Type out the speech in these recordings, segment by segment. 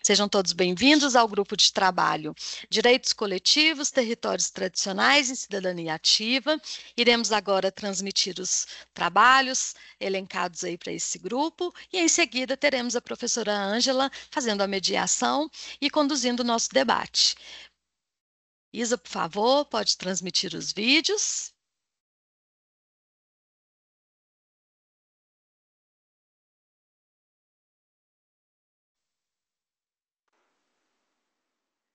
Sejam todos bem-vindos ao grupo de trabalho Direitos Coletivos, Territórios Tradicionais e Cidadania Ativa. Iremos agora transmitir os trabalhos elencados aí para esse grupo e em seguida teremos a professora Ângela fazendo a mediação e conduzindo o nosso debate. Isa, por favor, pode transmitir os vídeos.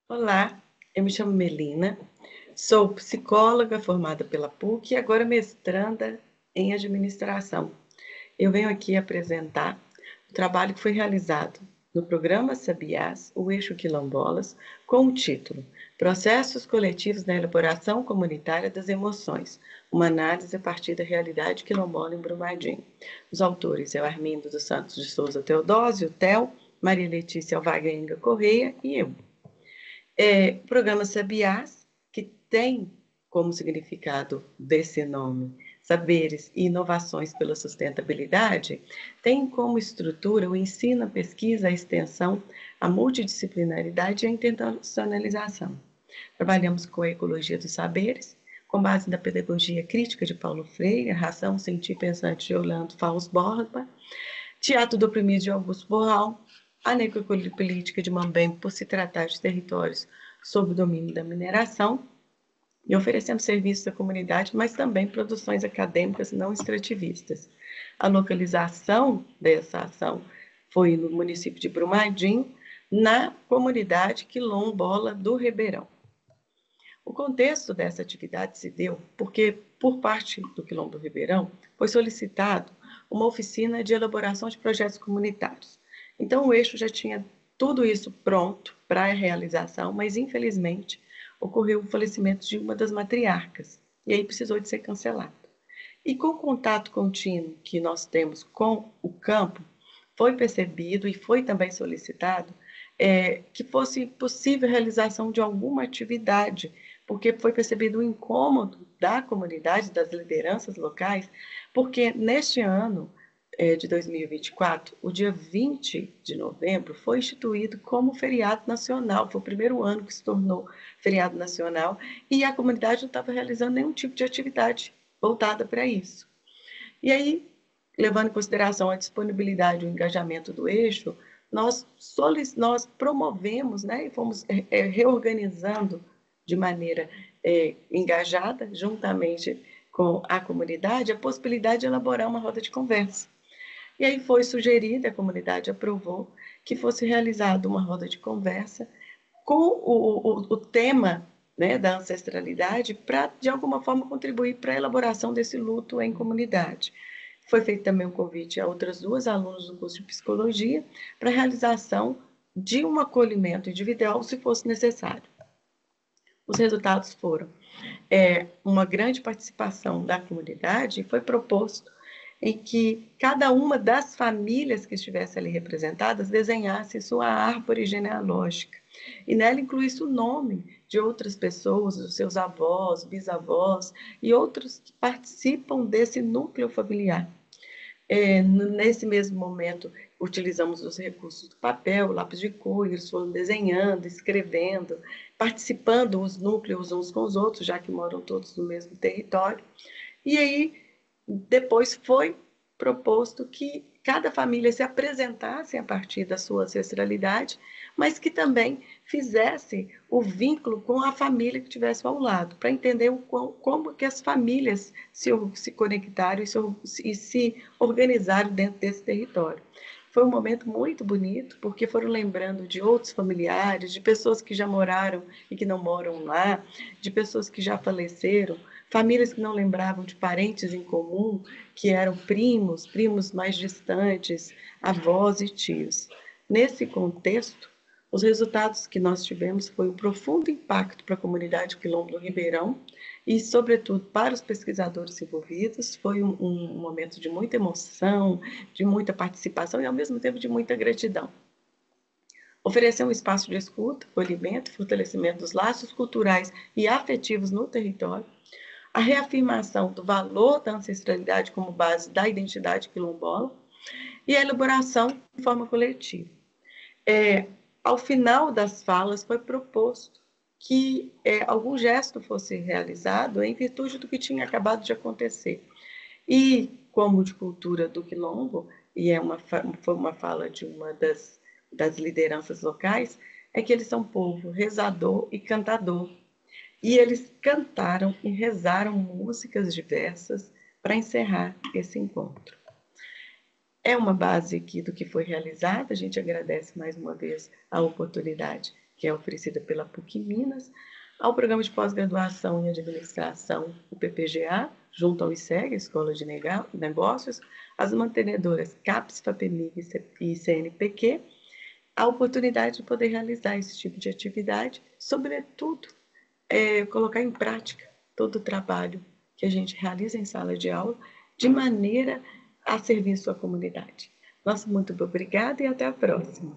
Olá, eu me chamo Melina, sou psicóloga formada pela PUC e agora mestranda em administração. Eu venho aqui apresentar o trabalho que foi realizado no programa Sabiás, o Eixo Quilombolas, com o título Processos Coletivos na Elaboração Comunitária das Emoções, uma análise a partir da realidade quilombola em Brumadinho. Os autores é o Armindo dos Santos de Souza Teodósio, Theo, Maria Letícia Alvarenga Correia e eu. O programa Sabiás, que tem como significado desse nome saberes e inovações pela sustentabilidade, tem como estrutura o ensino, a pesquisa, a extensão, a multidisciplinaridade e a internacionalização. Trabalhamos com a ecologia dos saberes, com base na pedagogia crítica de Paulo Freire, a ração sentir pensante de Orlando Fausto Borba, teatro do oprimido de Augusto Boal, a necropolítica de Mambembe por se tratar de territórios sob o domínio da mineração, e oferecendo serviços à comunidade, mas também produções acadêmicas não extrativistas. A localização dessa ação foi no município de Brumadinho, na comunidade quilombola do Ribeirão. O contexto dessa atividade se deu porque, por parte do Quilombo do Ribeirão, foi solicitado uma oficina de elaboração de projetos comunitários. Então, o eixo já tinha tudo isso pronto para a realização, mas, infelizmente, ocorreu o falecimento de uma das matriarcas, e aí precisou de ser cancelado. E com o contato contínuo que nós temos com o campo, foi percebido e foi também solicitado que fosse possível a realização de alguma atividade, porque foi percebido o incômodo da comunidade, das lideranças locais, porque neste ano de 2024, o dia 20 de novembro foi instituído como feriado nacional, foi o primeiro ano que se tornou feriado nacional, e a comunidade não estava realizando nenhum tipo de atividade voltada para isso. E aí, levando em consideração a disponibilidade e o engajamento do eixo, nós promovemos, né, e fomos reorganizando de maneira engajada, juntamente com a comunidade, a possibilidade de elaborar uma roda de conversa. E aí foi sugerido, a comunidade aprovou, que fosse realizada uma roda de conversa com o tema, né, da ancestralidade para, de alguma forma, contribuir para a elaboração desse luto em comunidade. Foi feito também um convite a outras duas alunas do curso de psicologia para a realização de um acolhimento individual, se fosse necessário. Os resultados foram uma grande participação da comunidade, e foi proposto em que cada uma das famílias que estivesse ali representadas desenhasse sua árvore genealógica, e nela incluísse o nome de outras pessoas, dos seus avós, bisavós e outros que participam desse núcleo familiar. Nesse mesmo momento, utilizamos os recursos do papel, lápis de cor, eles foram desenhando, escrevendo, participando os núcleos uns com os outros, já que moram todos no mesmo território. E aí, depois foi proposto que cada família se apresentasse a partir da sua ancestralidade, mas que também fizesse o vínculo com a família que estivesse ao lado, para entender como que as famílias se conectaram e se organizaram dentro desse território. Foi um momento muito bonito, porque foram lembrando de outros familiares, de pessoas que já moraram e que não moram lá, de pessoas que já faleceram, famílias que não lembravam de parentes em comum, que eram primos mais distantes, avós e tios. Nesse contexto, os resultados que nós tivemos foi um profundo impacto para a comunidade Quilombo do Ribeirão e, sobretudo, para os pesquisadores envolvidos. Foi um momento de muita emoção, de muita participação e, ao mesmo tempo, de muita gratidão. Oferecer um espaço de escuta, acolhimento, fortalecimento dos laços culturais e afetivos no território, a reafirmação do valor da ancestralidade como base da identidade quilombola e a elaboração de forma coletiva. Ao final das falas foi proposto que algum gesto fosse realizado em virtude do que tinha acabado de acontecer. E, como de cultura do Quilombo, e foi uma fala de uma das lideranças locais, é que eles são povo rezador e cantador. E eles cantaram e rezaram músicas diversas para encerrar esse encontro. É uma base aqui do que foi realizado. A gente agradece mais uma vez a oportunidade que é oferecida pela PUC Minas, ao programa de pós-graduação em administração, o PPGA, junto ao ICEG, Escola de Negócios, as mantenedoras CAPES, FAPEMIG e CNPq, a oportunidade de poder realizar esse tipo de atividade, sobretudo, colocar em prática todo o trabalho que a gente realiza em sala de aula, de maneira a servir sua comunidade. Nosso muito obrigada e até a próxima.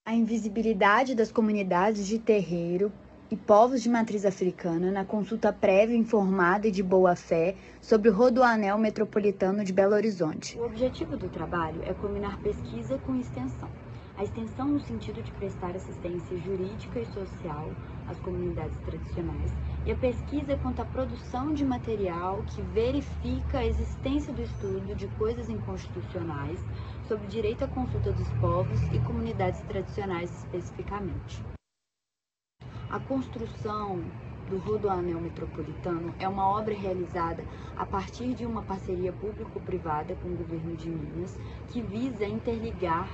A invisibilidade das comunidades de terreiro e povos de matriz africana na consulta prévia, informada e de boa-fé sobre o Rodoanel Metropolitano de Belo Horizonte. O objetivo do trabalho é combinar pesquisa com extensão. A extensão no sentido de prestar assistência jurídica e social às comunidades tradicionais e a pesquisa quanto à produção de material que verifica a existência do estudo de coisas inconstitucionais sobre direito à consulta dos povos e comunidades tradicionais especificamente. A construção do Rodoanel Metropolitano é uma obra realizada a partir de uma parceria público-privada com o governo de Minas, que visa interligar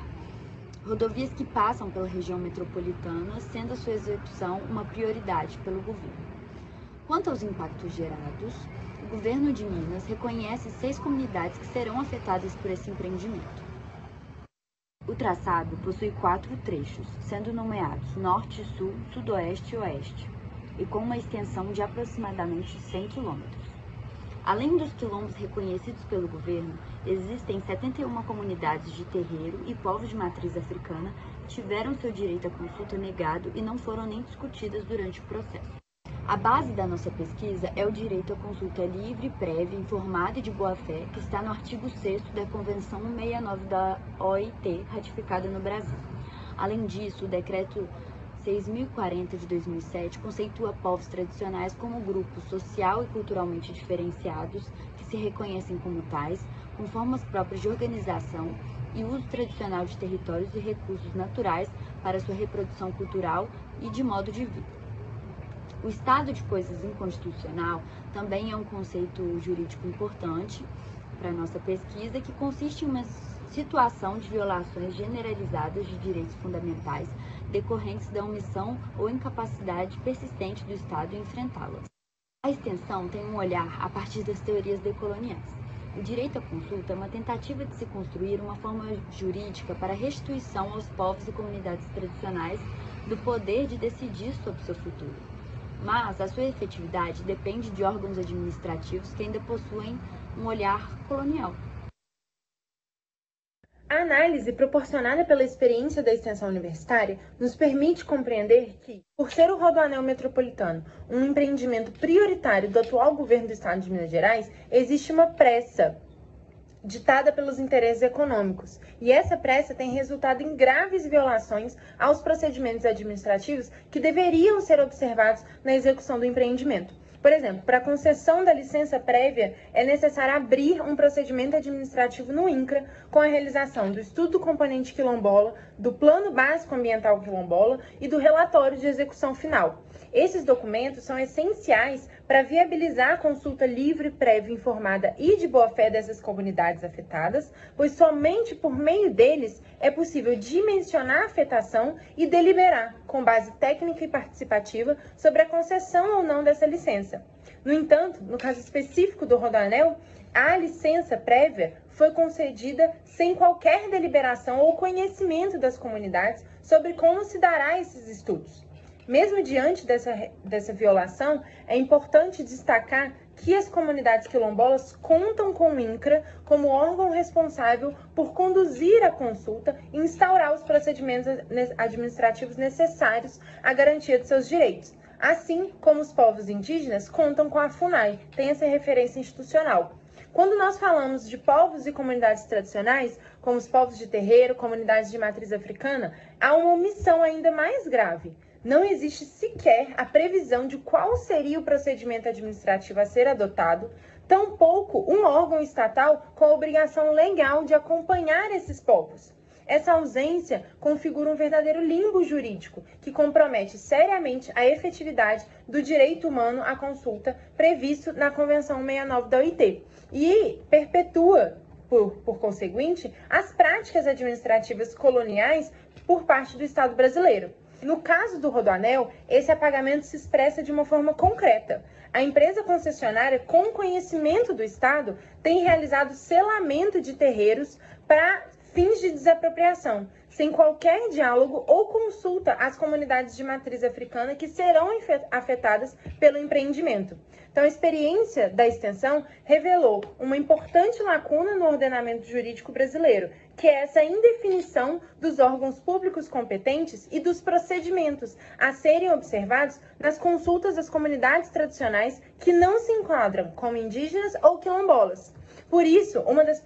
rodovias que passam pela região metropolitana, sendo a sua execução uma prioridade pelo governo. Quanto aos impactos gerados, o governo de Minas reconhece 6 comunidades que serão afetadas por esse empreendimento. O traçado possui 4 trechos, sendo nomeados Norte, Sul, Sudoeste e Oeste, e com uma extensão de aproximadamente 100 quilômetros. Além dos quilombos reconhecidos pelo governo, existem 71 comunidades de terreiro e povos de matriz africana que tiveram seu direito à consulta negado e não foram nem discutidas durante o processo. A base da nossa pesquisa é o direito à consulta livre, prévia, informada e de boa-fé, que está no artigo 6º da Convenção 169 da OIT, ratificada no Brasil. Além disso, o decreto 6.040 de 2007 conceitua povos tradicionais como grupos social e culturalmente diferenciados que se reconhecem como tais, com formas próprias de organização e uso tradicional de territórios e recursos naturais para sua reprodução cultural e de modo de vida. O estado de coisas inconstitucional também é um conceito jurídico importante para a nossa pesquisa, que consiste em uma situação de violações generalizadas de direitos fundamentais decorrentes da omissão ou incapacidade persistente do Estado em enfrentá-las. A extensão tem um olhar a partir das teorias decoloniais. O direito à consulta é uma tentativa de se construir uma forma jurídica para a restituição aos povos e comunidades tradicionais do poder de decidir sobre seu futuro. Mas a sua efetividade depende de órgãos administrativos que ainda possuem um olhar colonial. A análise proporcionada pela experiência da extensão universitária nos permite compreender que, por ser o Rodoanel Metropolitano um empreendimento prioritário do atual governo do Estado de Minas Gerais, existe uma pressa ditada pelos interesses econômicos, e essa pressa tem resultado em graves violações aos procedimentos administrativos que deveriam ser observados na execução do empreendimento. Por exemplo, para a concessão da licença prévia, é necessário abrir um procedimento administrativo no INCRA com a realização do estudo do componente quilombola, do Plano Básico Ambiental Quilombola e do relatório de execução final. Esses documentos são essenciais para viabilizar a consulta livre, prévia, informada e de boa-fé dessas comunidades afetadas, pois somente por meio deles é possível dimensionar a afetação e deliberar, com base técnica e participativa, sobre a concessão ou não dessa licença. No entanto, no caso específico do Rodoanel, a licença prévia foi concedida sem qualquer deliberação ou conhecimento das comunidades sobre como se dará esses estudos. Mesmo diante dessa violação, é importante destacar que as comunidades quilombolas contam com o INCRA como órgão responsável por conduzir a consulta e instaurar os procedimentos administrativos necessários à garantia de seus direitos. Assim como os povos indígenas contam com a FUNAI, tem essa referência institucional. Quando nós falamos de povos e comunidades tradicionais, como os povos de terreiro, comunidades de matriz africana, há uma omissão ainda mais grave. Não existe sequer a previsão de qual seria o procedimento administrativo a ser adotado, tampouco um órgão estatal com a obrigação legal de acompanhar esses povos. Essa ausência configura um verdadeiro limbo jurídico que compromete seriamente a efetividade do direito humano à consulta previsto na Convenção 69 da OIT e perpetua, por conseguinte, as práticas administrativas coloniais por parte do Estado brasileiro. No caso do Rodoanel, esse apagamento se expressa de uma forma concreta. A empresa concessionária, com conhecimento do Estado, tem realizado selamento de terreiros para fins de desapropriação, sem qualquer diálogo ou consulta às comunidades de matriz africana que serão afetadas pelo empreendimento. Então, a experiência da extensão revelou uma importante lacuna no ordenamento jurídico brasileiro, que é essa indefinição dos órgãos públicos competentes e dos procedimentos a serem observados nas consultas às comunidades tradicionais que não se enquadram como indígenas ou quilombolas. Por isso, uma das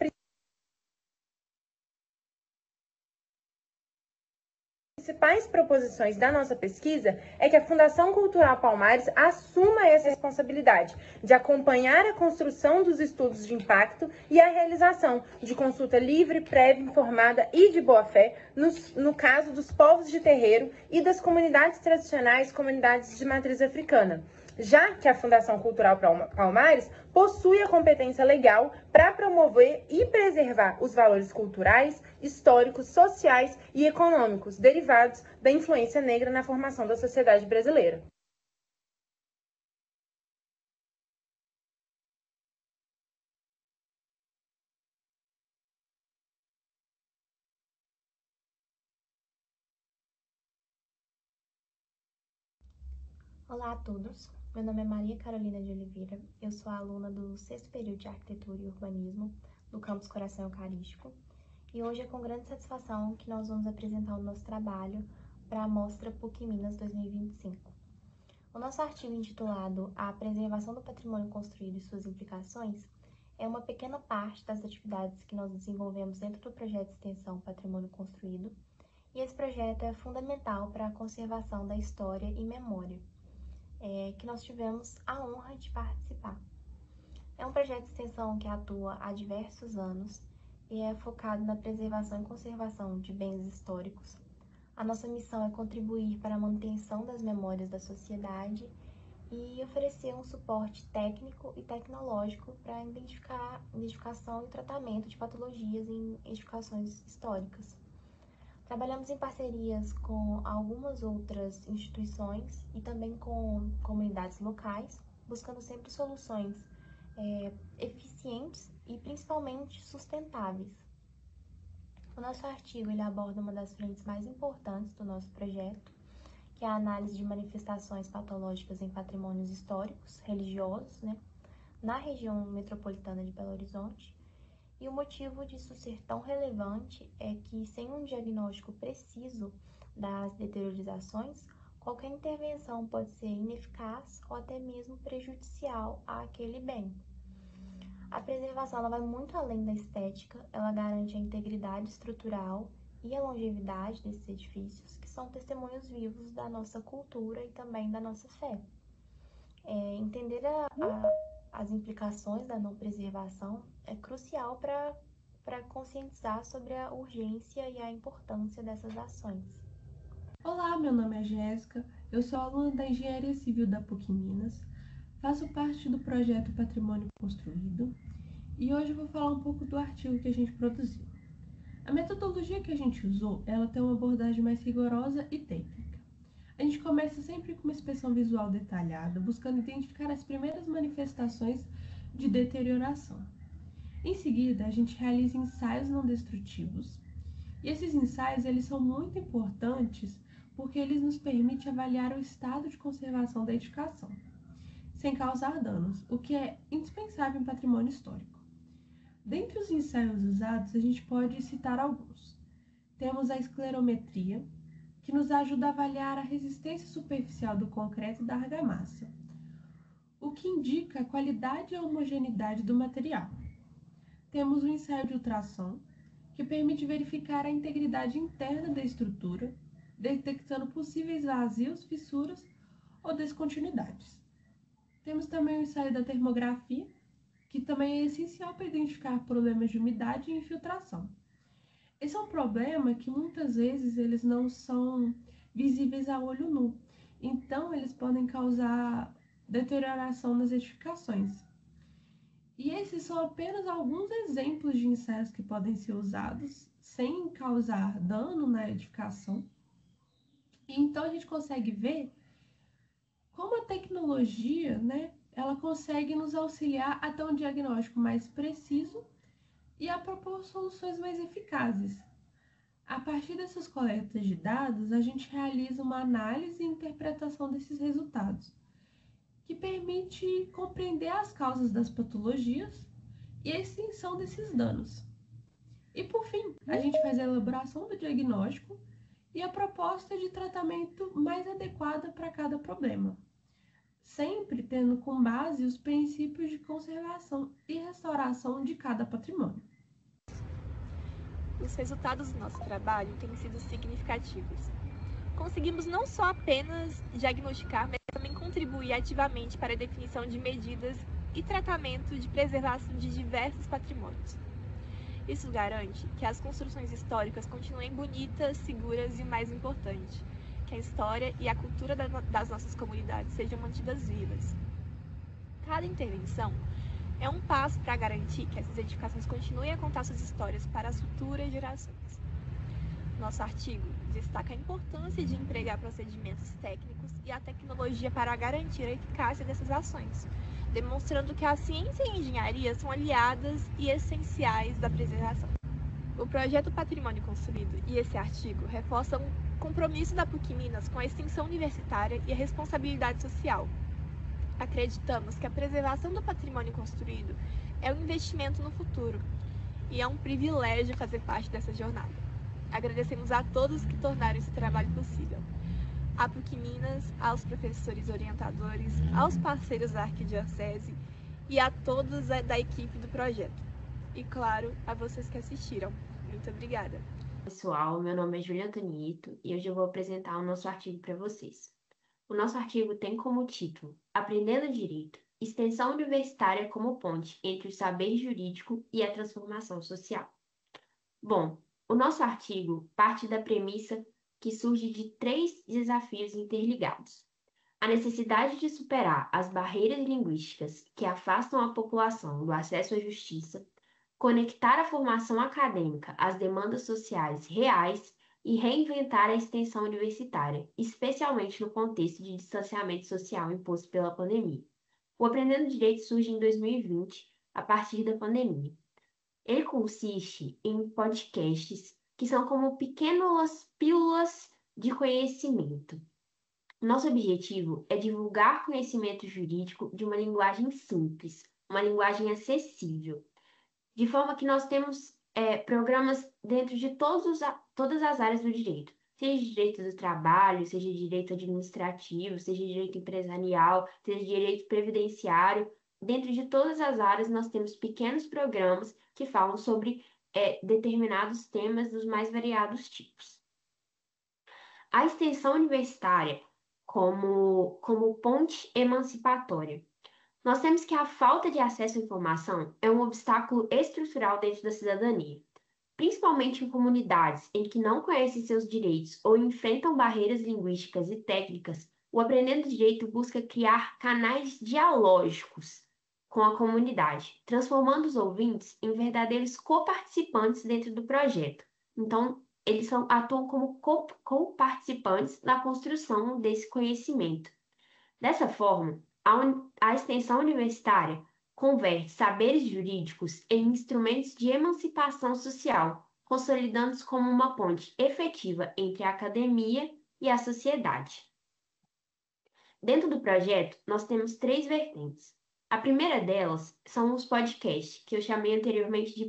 principais proposições da nossa pesquisa é que a Fundação Cultural Palmares assuma essa responsabilidade de acompanhar a construção dos estudos de impacto e a realização de consulta livre, prévia, informada e de boa-fé no caso dos povos de terreiro e das comunidades tradicionais, comunidades de matriz africana, já que a Fundação Cultural Palmares possui a competência legal para promover e preservar os valores culturais, históricos, sociais e econômicos derivados da influência negra na formação da sociedade brasileira. Olá a todos, meu nome é Maria Carolina de Oliveira, eu sou aluna do 6º período de Arquitetura e Urbanismo do campus Coração Eucarístico e hoje é com grande satisfação que nós vamos apresentar o nosso trabalho para a Mostra PUC Minas 2025. O nosso artigo intitulado A Preservação do Patrimônio Construído e Suas Implicações é uma pequena parte das atividades que nós desenvolvemos dentro do projeto de extensão Patrimônio Construído e esse projeto é fundamental para a conservação da história e memória. Que nós tivemos a honra de participar. É um projeto de extensão que atua há diversos anos e é focado na preservação e conservação de bens históricos. A nossa missão é contribuir para a manutenção das memórias da sociedade e oferecer um suporte técnico e tecnológico para a identificação e tratamento de patologias em edificações históricas. Trabalhamos em parcerias com algumas outras instituições e também com comunidades locais, buscando sempre soluções eficientes e principalmente sustentáveis. O nosso artigo ele aborda uma das frentes mais importantes do nosso projeto, que é a análise de manifestações patológicas em patrimônios históricos, religiosos, na região metropolitana de Belo Horizonte. E o motivo disso ser tão relevante é que, sem um diagnóstico preciso das deteriorizações, qualquer intervenção pode ser ineficaz ou até mesmo prejudicial àquele bem. A preservação ela vai muito além da estética, ela garante a integridade estrutural e a longevidade desses edifícios, que são testemunhos vivos da nossa cultura e também da nossa fé. Entender as implicações da não preservação é crucial para conscientizar sobre a urgência e a importância dessas ações. Olá, meu nome é Jéssica, eu sou aluna da Engenharia Civil da PUC Minas, faço parte do projeto Patrimônio Construído e hoje eu vou falar um pouco do artigo que a gente produziu. A metodologia que a gente usou, ela tem uma abordagem mais rigorosa e técnica. A gente começa sempre com uma inspeção visual detalhada, buscando identificar as primeiras manifestações de deterioração. Em seguida, a gente realiza ensaios não destrutivos. E esses ensaios eles são muito importantes porque eles nos permitem avaliar o estado de conservação da edificação, sem causar danos, o que é indispensável em patrimônio histórico. Dentre os ensaios usados, a gente pode citar alguns. Temos a esclerometria, que nos ajuda a avaliar a resistência superficial do concreto e da argamassa, o que indica a qualidade e a homogeneidade do material. temos o ensaio de ultrassom, que permite verificar a integridade interna da estrutura, detectando possíveis vazios, fissuras ou descontinuidades. Temos também o ensaio da termografia, que também é essencial para identificar problemas de umidade e infiltração. Esse é um problema que muitas vezes eles não são visíveis a olho nu, então eles podem causar deterioração nas edificações. E esses são apenas alguns exemplos de ensaios que podem ser usados sem causar dano na edificação. E então a gente consegue ver como a tecnologia, ela consegue nos auxiliar a ter um diagnóstico mais preciso e a propor soluções mais eficazes. A partir dessas coletas de dados, a gente realiza uma análise e interpretação desses resultados, que permite compreender as causas das patologias e a extensão desses danos. E por fim, a gente faz a elaboração do diagnóstico e a proposta de tratamento mais adequada para cada problema, sempre tendo como base os princípios de conservação e restauração de cada patrimônio. Os resultados do nosso trabalho têm sido significativos. Conseguimos não só apenas diagnosticar, mas também contribuir ativamente para a definição de medidas e tratamento de preservação de diversos patrimônios. Isso garante que as construções históricas continuem bonitas, seguras e, o mais importante, que a história e a cultura das nossas comunidades sejam mantidas vivas. Cada intervenção é um passo para garantir que essas edificações continuem a contar suas histórias para as futuras gerações. Nosso artigo destaca a importância de empregar procedimentos técnicos e a tecnologia para garantir a eficácia dessas ações, demonstrando que a ciência e a engenharia são aliadas e essenciais da preservação. O projeto Patrimônio Construído e esse artigo reforçam o compromisso da PUC Minas com a extensão universitária e a responsabilidade social. Acreditamos que a preservação do patrimônio construído é um investimento no futuro e é um privilégio fazer parte dessa jornada. Agradecemos a todos que tornaram esse trabalho possível. À PUC Minas, aos professores orientadores, aos parceiros da Arquidiocese e a todos da equipe do projeto. E, claro, a vocês que assistiram. Muito obrigada. Pessoal, meu nome é Júlia Tonito e hoje eu vou apresentar o nosso artigo para vocês. O nosso artigo tem como título Aprendendo Direito, Extensão Universitária como ponte entre o saber jurídico e a transformação social. Bom, o nosso artigo parte da premissa que surge de 3 desafios interligados. A necessidade de superar as barreiras linguísticas que afastam a população do acesso à justiça, conectar a formação acadêmica às demandas sociais reais e reinventar a extensão universitária, especialmente no contexto de distanciamento social imposto pela pandemia. O Aprendendo Direito surge em 2020, a partir da pandemia. Ele consiste em podcasts que são como pequenas pílulas de conhecimento. Nosso objetivo é divulgar conhecimento jurídico de uma linguagem simples, uma linguagem acessível, de forma que nós temos programas dentro de todas as áreas do direito, seja direito do trabalho, seja direito administrativo, seja direito empresarial, seja direito previdenciário. Dentro de todas as áreas, nós temos pequenos programas que falam sobre determinados temas dos mais variados tipos. A extensão universitária como ponte emancipatória. Nós temos que a falta de acesso à informação é um obstáculo estrutural dentro da cidadania, principalmente em comunidades em que não conhecem seus direitos ou enfrentam barreiras linguísticas e técnicas. O Aprendendo Direito busca criar canais dialógicos com a comunidade, transformando os ouvintes em verdadeiros coparticipantes dentro do projeto. Então, eles atuam como coparticipantes na construção desse conhecimento. Dessa forma, a extensão universitária converte saberes jurídicos em instrumentos de emancipação social, consolidando-os como uma ponte efetiva entre a academia e a sociedade. Dentro do projeto, nós temos 3 vertentes. A primeira delas são os podcasts, que eu chamei anteriormente de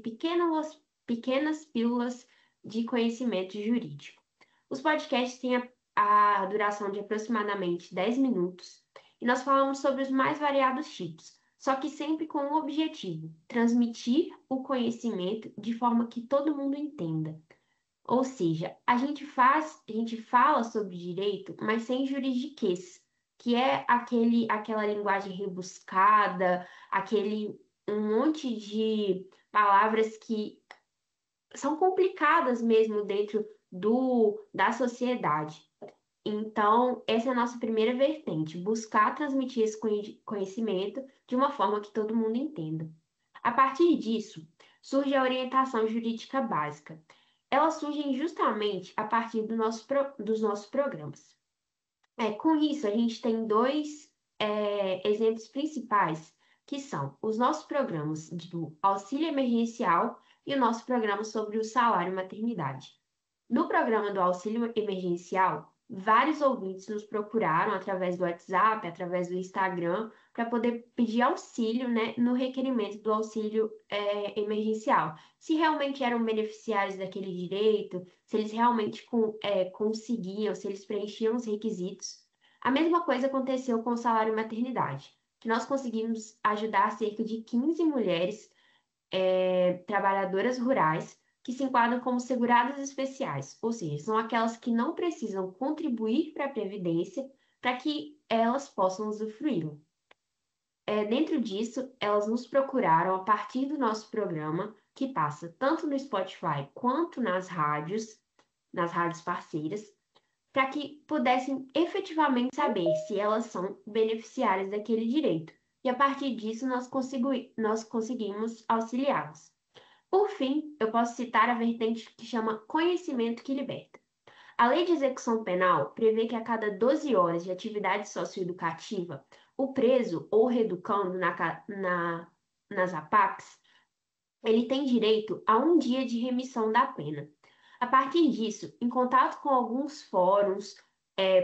pequenas pílulas de conhecimento jurídico. Os podcasts têm a duração de aproximadamente 10 minutos, e nós falamos sobre os mais variados tipos, só que sempre com um objetivo: transmitir o conhecimento de forma que todo mundo entenda. Ou seja, a gente fala sobre direito, mas sem juridiquês, que é aquela linguagem rebuscada, um monte de palavras que são complicadas mesmo dentro da sociedade. Então, essa é a nossa primeira vertente: buscar transmitir esse conhecimento de uma forma que todo mundo entenda. A partir disso, surge a orientação jurídica básica. Elas surgem justamente a partir dos nossos programas. Com isso, a gente tem dois exemplos principais, que são os nossos programas do auxílio emergencial e o nosso programa sobre o salário maternidade. No programa do auxílio emergencial, vários ouvintes nos procuraram através do WhatsApp, através do Instagram, para poder pedir auxílio, né, no requerimento do auxílio emergencial. Se realmente eram beneficiários daquele direito, se eles realmente conseguiam, se eles preenchiam os requisitos. A mesma coisa aconteceu com o salário maternidade, que nós conseguimos ajudar cerca de 15 mulheres trabalhadoras rurais que se enquadram como seguradas especiais, ou seja, são aquelas que não precisam contribuir para a Previdência para que elas possam usufruí-lo. Dentro disso, elas nos procuraram a partir do nosso programa, que passa tanto no Spotify quanto nas rádios parceiras, para que pudessem efetivamente saber se elas são beneficiárias daquele direito. E a partir disso, nós conseguimos auxiliá-las. Por fim, eu posso citar a vertente que chama Conhecimento que Liberta. A Lei de Execução Penal prevê que a cada 12 horas de atividade socioeducativa, o preso ou reeducando nas APACs, ele tem direito a 1 dia de remissão da pena. A partir disso, em contato com alguns fóruns,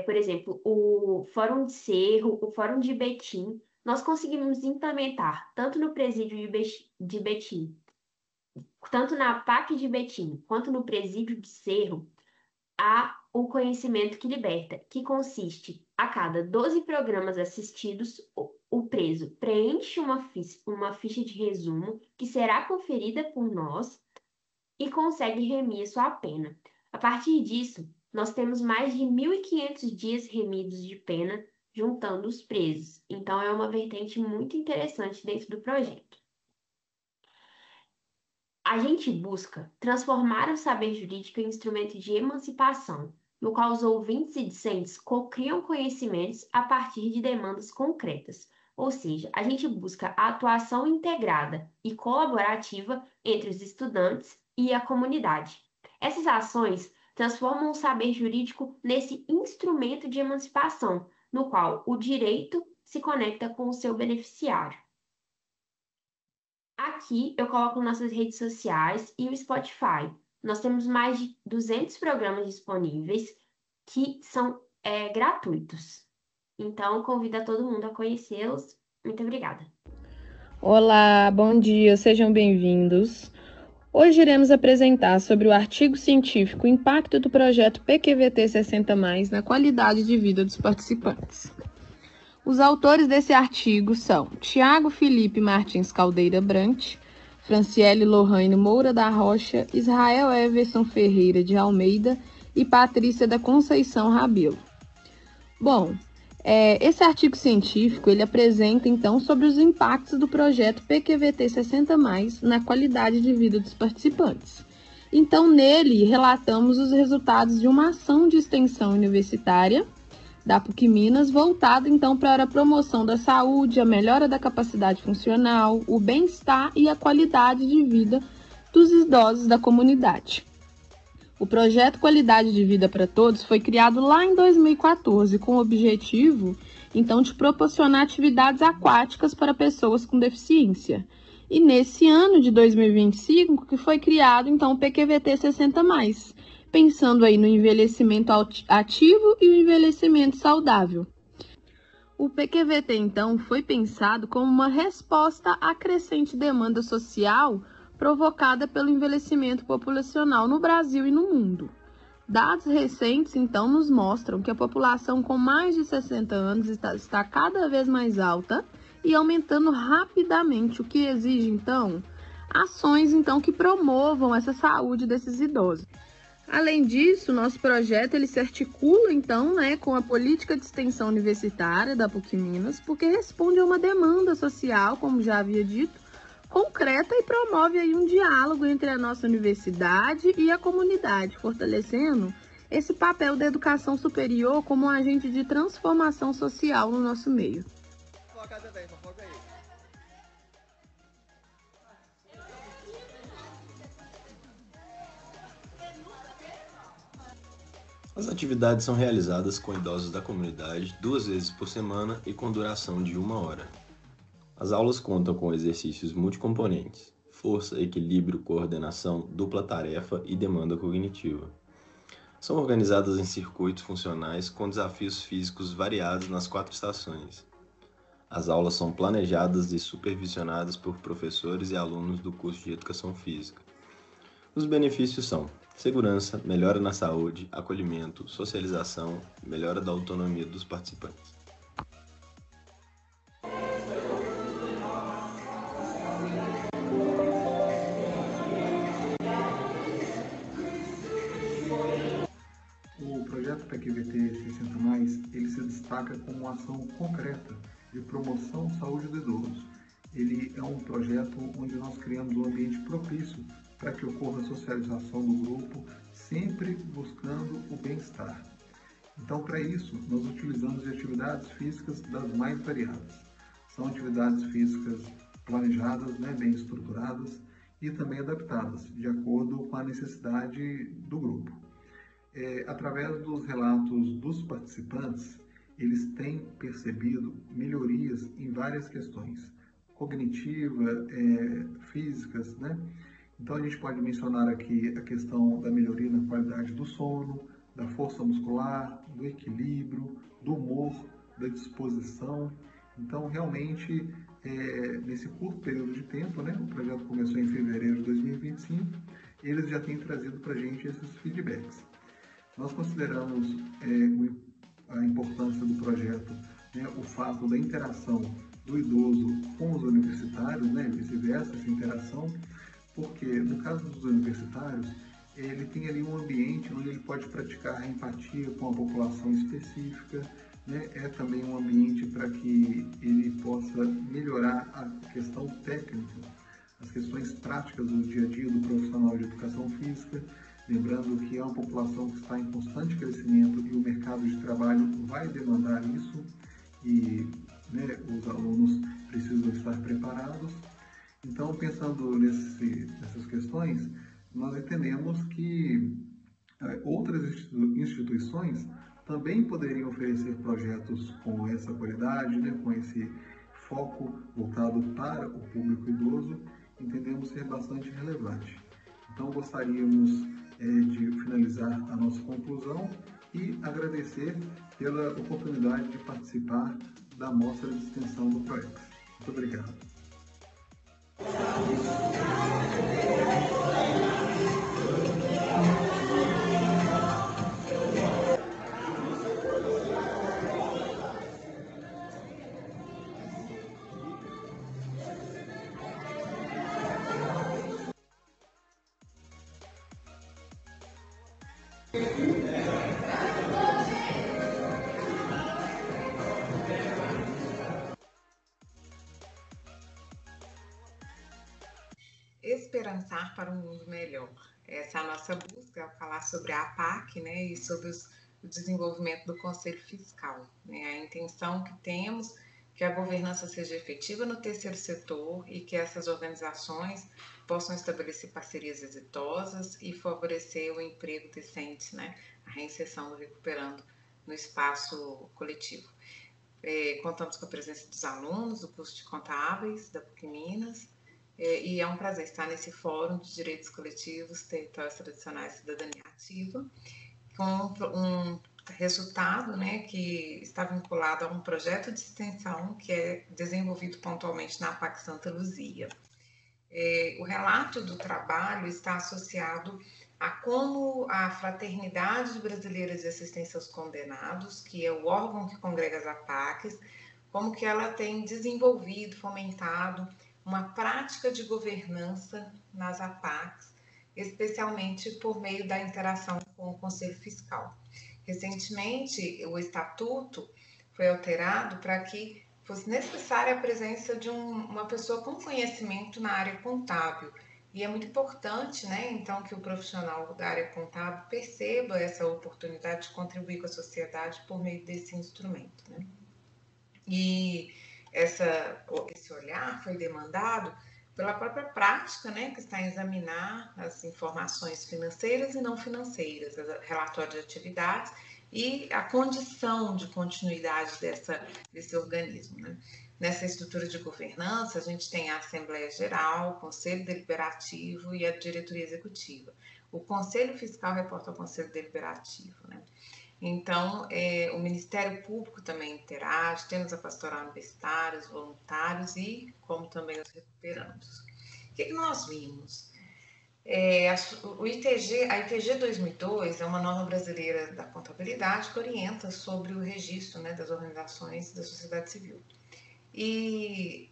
por exemplo, o Fórum de Cerro, o Fórum de Betim, nós conseguimos implementar, tanto no presídio de Betim, tanto na APAC de Betim, quanto no presídio de Cerro, o Conhecimento que Liberta, que consiste, a cada 12 programas assistidos, o preso preenche uma ficha de resumo que será conferida por nós e consegue remir sua pena. A partir disso, nós temos mais de 1.500 dias remidos de pena juntando os presos. Então, é uma vertente muito interessante dentro do projeto. A gente busca transformar o saber jurídico em instrumento de emancipação, no qual os ouvintes e discentes cocriam conhecimentos a partir de demandas concretas. Ou seja, a gente busca a atuação integrada e colaborativa entre os estudantes e a comunidade. Essas ações transformam o saber jurídico nesse instrumento de emancipação, no qual o direito se conecta com o seu beneficiário. Aqui eu coloco nossas redes sociais e o Spotify. Nós temos mais de 200 programas disponíveis que são gratuitos. Então, convido a todo mundo a conhecê-los. Muito obrigada. Olá, bom dia, sejam bem-vindos. Hoje iremos apresentar sobre o artigo científico Impacto do Projeto PQVT 60+, na qualidade de vida dos participantes. Os autores desse artigo são Tiago Felipe Martins Caldeira Brant, Franciele Lohane Moura da Rocha, Israel Everson Ferreira de Almeida e Patrícia da Conceição Rabelo. Bom, esse artigo científico ele apresenta então sobre os impactos do projeto PQVT 60+, na qualidade de vida dos participantes. Então, nele, relatamos os resultados de uma ação de extensão universitária da PUC Minas, voltada então para a promoção da saúde, a melhora da capacidade funcional, o bem-estar e a qualidade de vida dos idosos da comunidade. O projeto Qualidade de Vida para Todos foi criado lá em 2014 com o objetivo, então, de proporcionar atividades aquáticas para pessoas com deficiência. E nesse ano de 2025 que foi criado, então, o PQVT 60+, pensando aí no envelhecimento ativo e o envelhecimento saudável. O PQVT, então, foi pensado como uma resposta à crescente demanda social provocada pelo envelhecimento populacional no Brasil e no mundo. Dados recentes, então, nos mostram que a população com mais de 60 anos está cada vez mais alta e aumentando rapidamente, o que exige, então, ações que promovam essa saúde desses idosos. Além disso, nosso projeto ele se articula, com a política de extensão universitária da PUC-Minas, porque responde a uma demanda social, como já havia dito, concreta e promove aí um diálogo entre a nossa universidade e a comunidade, fortalecendo esse papel da educação superior como um agente de transformação social no nosso meio. As atividades são realizadas com idosos da comunidade 2 vezes por semana e com duração de 1 hora. As aulas contam com exercícios multicomponentes, força, equilíbrio, coordenação, dupla tarefa e demanda cognitiva. São organizadas em circuitos funcionais com desafios físicos variados nas 4 estações. As aulas são planejadas e supervisionadas por professores e alunos do curso de Educação Física. Os benefícios são segurança, melhora na saúde, acolhimento, socialização, melhora da autonomia dos participantes. O projeto PQVT 60+, ele se destaca como uma ação concreta de promoção à saúde do idoso. Ele é um projeto onde nós criamos um ambiente propício para que ocorra a socialização do grupo, sempre buscando o bem-estar. Então, para isso, nós utilizamos de atividades físicas das mais variadas. São atividades físicas planejadas, bem estruturadas e também adaptadas, de acordo com a necessidade do grupo. Através dos relatos dos participantes, eles têm percebido melhorias em várias questões, cognitiva, físicas, Então a gente pode mencionar aqui a questão da melhoria na qualidade do sono, da força muscular, do equilíbrio, do humor, da disposição. Então realmente, nesse curto período de tempo, o projeto começou em fevereiro de 2025, eles já têm trazido para a gente esses feedbacks. Nós consideramos a importância do projeto, o fato da interação do idoso com os universitários, vice-versa, essa interação, porque no caso dos universitários, ele tem ali um ambiente onde ele pode praticar a empatia com a população específica, É também um ambiente para que ele possa melhorar a questão técnica, as questões práticas do dia a dia do profissional de educação física, lembrando que é uma população que está em constante crescimento e o mercado de trabalho vai demandar isso e os alunos precisam estar preparados. Então, pensando nessas questões, nós entendemos que outras instituições também poderiam oferecer projetos com essa qualidade, com esse foco voltado para o público idoso, entendemos ser bastante relevante. Então, gostaríamos de finalizar a nossa conclusão e agradecer pela oportunidade de participar da mostra de extensão do PROEX. Muito obrigado. Esperançar para um mundo melhor. Essa é a nossa busca, ao falar sobre a APAC, e sobre o desenvolvimento do Conselho Fiscal. A intenção que temos que a governança seja efetiva no terceiro setor e que essas organizações possam estabelecer parcerias exitosas e favorecer o emprego decente, a reinserção do recuperando no espaço coletivo. Contamos com a presença dos alunos do curso de Contábeis da PUC-Minas, e é um prazer estar nesse Fórum de Direitos Coletivos, Territórios Tradicionais e Cidadania Ativa, com um resultado que está vinculado a um projeto de extensão que é desenvolvido pontualmente na APAC Santa Luzia. O relato do trabalho está associado a como a Fraternidade Brasileira de Assistência aos Condenados, que é o órgão que congrega as APACs, como que ela tem desenvolvido, fomentado uma prática de governança nas APACs, especialmente por meio da interação com o Conselho Fiscal. Recentemente, o estatuto foi alterado para que fosse necessária a presença de uma pessoa com conhecimento na área contábil. E é muito importante, né, então, que o profissional da área contábil perceba essa oportunidade de contribuir com a sociedade por meio desse instrumento, né? E esse olhar foi demandado pela própria prática, né, que está em examinar as informações financeiras e não financeiras, relatório de atividades e a condição de continuidade desse organismo, né? Nessa estrutura de governança, a gente tem a Assembleia Geral, o Conselho Deliberativo e a Diretoria Executiva. O Conselho Fiscal reporta ao Conselho Deliberativo, né? Então, o Ministério Público também interage, temos a pastoral universitária, os voluntários e como também os recuperandos. O que nós vimos? A ITG 2002 é uma norma brasileira da contabilidade que orienta sobre o registro, né, das organizações da sociedade civil. E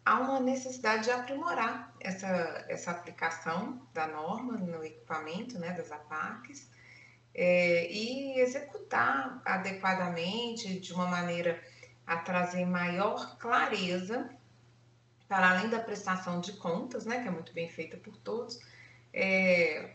há uma necessidade de aprimorar essa aplicação da norma no equipamento, né, das APACs, e executar adequadamente, de uma maneira a trazer maior clareza, para além da prestação de contas, né, que é muito bem feita por todos,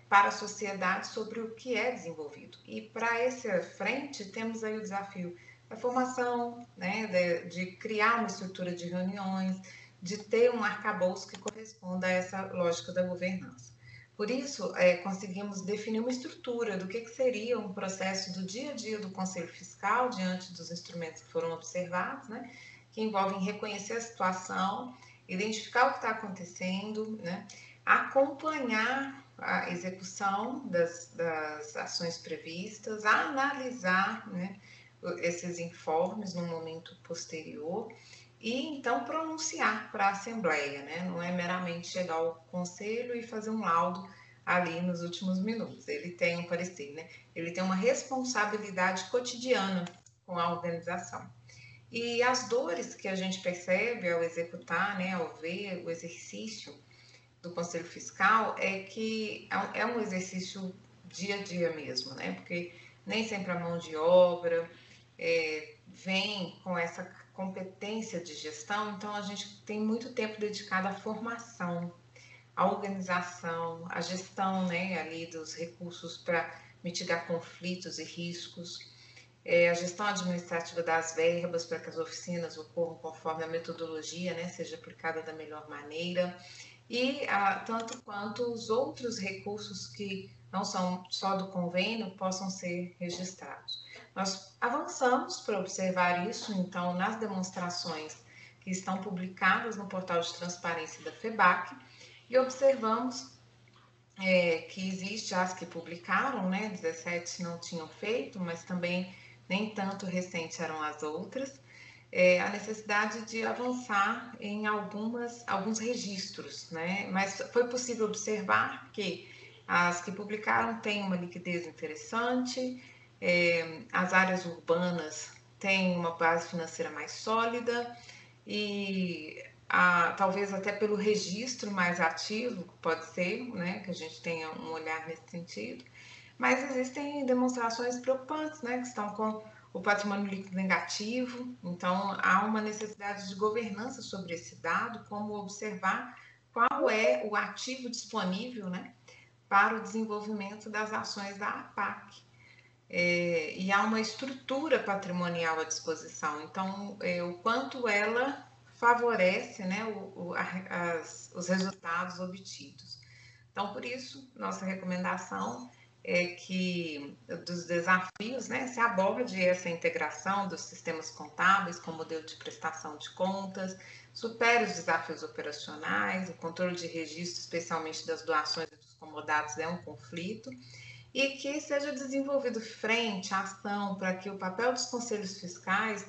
para a sociedade sobre o que é desenvolvido. E para essa frente, temos aí o desafio da formação, né, de criar uma estrutura de reuniões, de ter um arcabouço que corresponda a essa lógica da governança. Por isso, conseguimos definir uma estrutura do que seria um processo do dia a dia do Conselho Fiscal, diante dos instrumentos que foram observados, né, que envolvem reconhecer a situação, identificar o que está acontecendo, né, acompanhar a execução das ações previstas, analisar, né, esses informes no momento posterior e então pronunciar para a Assembleia, né? Não é meramente chegar ao Conselho e fazer um laudo ali nos últimos minutos. Ele tem um parecer, né? Ele tem uma responsabilidade cotidiana com a organização. E as dores que a gente percebe ao executar, né, ao ver o exercício do Conselho Fiscal é que é um exercício dia a dia mesmo, né? Porque nem sempre a mão de obra vem com essa competência de gestão, então a gente tem muito tempo dedicado à formação, à organização, à gestão, né, ali dos recursos para mitigar conflitos e riscos, a gestão administrativa das verbas para que as oficinas ocorram conforme a metodologia, né, seja aplicada da melhor maneira, e tanto quanto os outros recursos que não são só do convênio possam ser registrados. Nós avançamos para observar isso, então, nas demonstrações que estão publicadas no portal de transparência da FEBAC, e observamos que existe as que publicaram, né, 17 não tinham feito, mas também nem tanto recente eram as outras, a necessidade de avançar em alguns registros, né, mas foi possível observar que as que publicaram têm uma liquidez interessante, as áreas urbanas têm uma base financeira mais sólida e talvez até pelo registro mais ativo, pode ser, né, que a gente tenha um olhar nesse sentido, mas existem demonstrações preocupantes, né, que estão com o patrimônio líquido negativo, então há uma necessidade de governança sobre esse dado, como observar qual é o ativo disponível, né, para o desenvolvimento das ações da APAC. E há uma estrutura patrimonial à disposição, então o quanto ela favorece, né, os resultados obtidos. Então, por isso, nossa recomendação é que dos desafios, né, se aborde essa integração dos sistemas contábeis com o modelo de prestação de contas, supere os desafios operacionais, o controle de registro, especialmente das doações e dos comodados, é um conflito, e que seja desenvolvido frente à ação para que o papel dos conselhos fiscais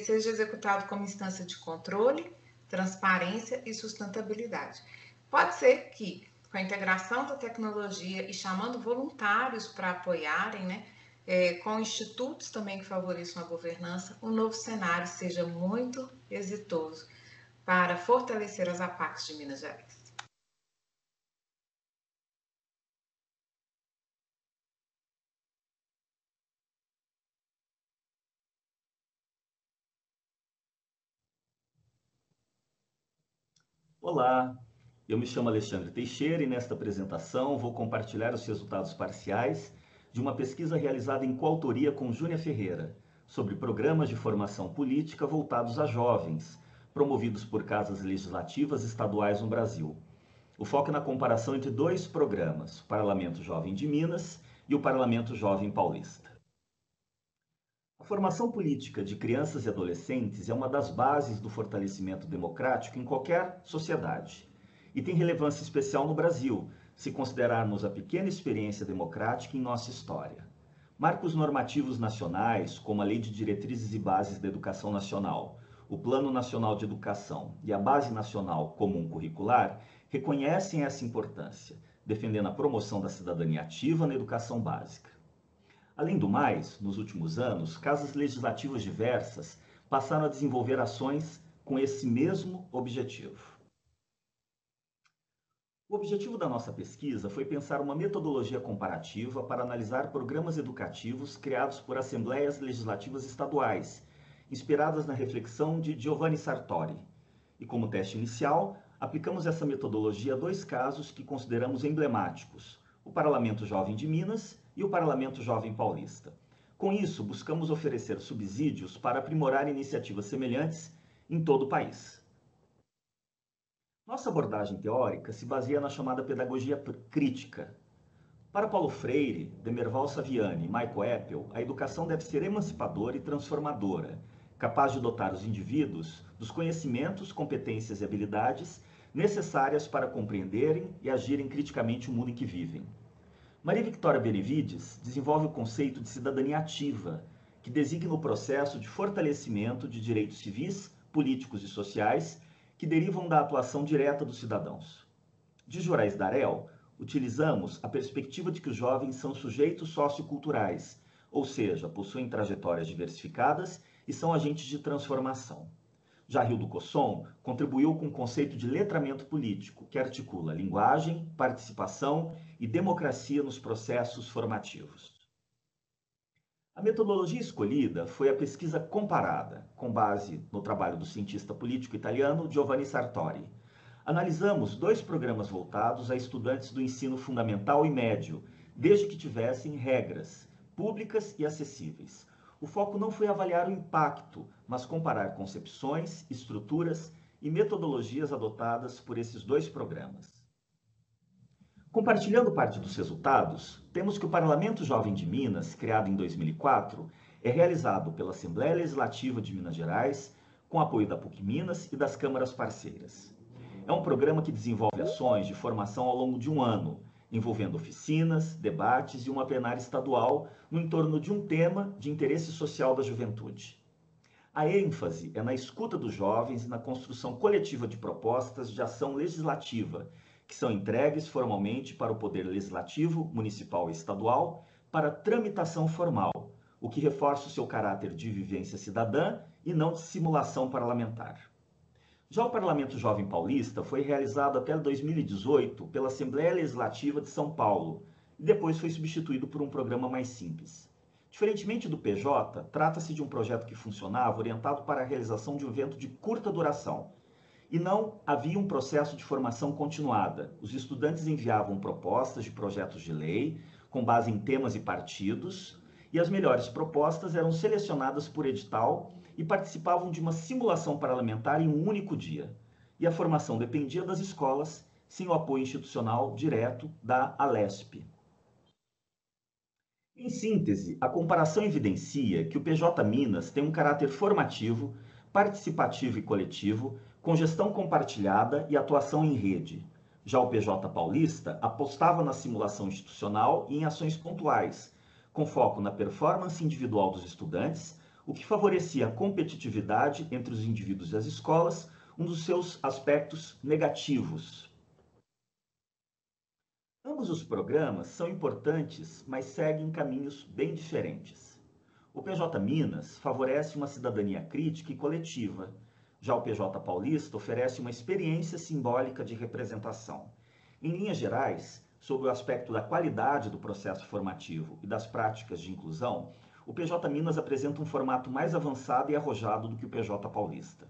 seja executado como instância de controle, transparência e sustentabilidade. Pode ser que, com a integração da tecnologia e chamando voluntários para apoiarem, né, com institutos também que favoreçam a governança, o novo cenário seja muito exitoso para fortalecer as APACs de Minas Gerais. Olá, eu me chamo Alexandre Teixeira e nesta apresentação vou compartilhar os resultados parciais de uma pesquisa realizada em coautoria com Júnia Ferreira sobre programas de formação política voltados a jovens, promovidos por casas legislativas estaduais no Brasil. O foco é na comparação entre dois programas, o Parlamento Jovem de Minas e o Parlamento Jovem Paulista. A formação política de crianças e adolescentes é uma das bases do fortalecimento democrático em qualquer sociedade e tem relevância especial no Brasil, se considerarmos a pequena experiência democrática em nossa história. Marcos normativos nacionais, como a Lei de Diretrizes e Bases da Educação Nacional, o Plano Nacional de Educação e a Base Nacional Comum Curricular, reconhecem essa importância, defendendo a promoção da cidadania ativa na educação básica. Além do mais, nos últimos anos, casas legislativas diversas passaram a desenvolver ações com esse mesmo objetivo. O objetivo da nossa pesquisa foi pensar uma metodologia comparativa para analisar programas educativos criados por assembleias legislativas estaduais, inspiradas na reflexão de Giovanni Sartori. E como teste inicial, aplicamos essa metodologia a dois casos que consideramos emblemáticos: o Parlamento Jovem de Minas e o Parlamento Jovem Paulista. Com isso, buscamos oferecer subsídios para aprimorar iniciativas semelhantes em todo o país. Nossa abordagem teórica se baseia na chamada pedagogia crítica. Para Paulo Freire, Demerval Saviani e Michael Apple, a educação deve ser emancipadora e transformadora, capaz de dotar os indivíduos dos conhecimentos, competências e habilidades necessárias para compreenderem e agirem criticamente o mundo em que vivem. Maria Victoria Benevides desenvolve o conceito de cidadania ativa, que designa o processo de fortalecimento de direitos civis, políticos e sociais que derivam da atuação direta dos cidadãos. De Jorais Darel, utilizamos a perspectiva de que os jovens são sujeitos socioculturais, ou seja, possuem trajetórias diversificadas e são agentes de transformação. Já Hildo Cosson contribuiu com o conceito de letramento político, que articula linguagem, participação e democracia nos processos formativos. A metodologia escolhida foi a pesquisa comparada, com base no trabalho do cientista político italiano Giovanni Sartori. Analisamos dois programas voltados a estudantes do ensino fundamental e médio, desde que tivessem regras públicas e acessíveis. O foco não foi avaliar o impacto, mas comparar concepções, estruturas e metodologias adotadas por esses dois programas. Compartilhando parte dos resultados, temos que o Parlamento Jovem de Minas, criado em 2004, é realizado pela Assembleia Legislativa de Minas Gerais, com apoio da PUC Minas e das câmaras parceiras. É um programa que desenvolve ações de formação ao longo de um ano, envolvendo oficinas, debates e uma plenária estadual no entorno de um tema de interesse social da juventude. A ênfase é na escuta dos jovens e na construção coletiva de propostas de ação legislativa, que são entregues formalmente para o Poder Legislativo, Municipal e Estadual, para tramitação formal, o que reforça o seu caráter de vivência cidadã e não de simulação parlamentar. Já o Parlamento Jovem Paulista foi realizado até 2018 pela Assembleia Legislativa de São Paulo e depois foi substituído por um programa mais simples. Diferentemente do PJ, trata-se de um projeto que funcionava orientado para a realização de um evento de curta duração e não havia um processo de formação continuada. Os estudantes enviavam propostas de projetos de lei com base em temas e partidos e as melhores propostas eram selecionadas por edital e participavam de uma simulação parlamentar em um único dia. E a formação dependia das escolas, sem o apoio institucional direto da Alesp. Em síntese, a comparação evidencia que o PJ Minas tem um caráter formativo, participativo e coletivo, com gestão compartilhada e atuação em rede. Já o PJ Paulista apostava na simulação institucional e em ações pontuais, com foco na performance individual dos estudantes, o que favorecia a competitividade entre os indivíduos e as escolas, um dos seus aspectos negativos. Ambos os programas são importantes, mas seguem caminhos bem diferentes. O PJ Minas favorece uma cidadania crítica e coletiva. Já o PJ Paulista oferece uma experiência simbólica de representação. Em linhas gerais, sobre o aspecto da qualidade do processo formativo e das práticas de inclusão, o PJ Minas apresenta um formato mais avançado e arrojado do que o PJ Paulista.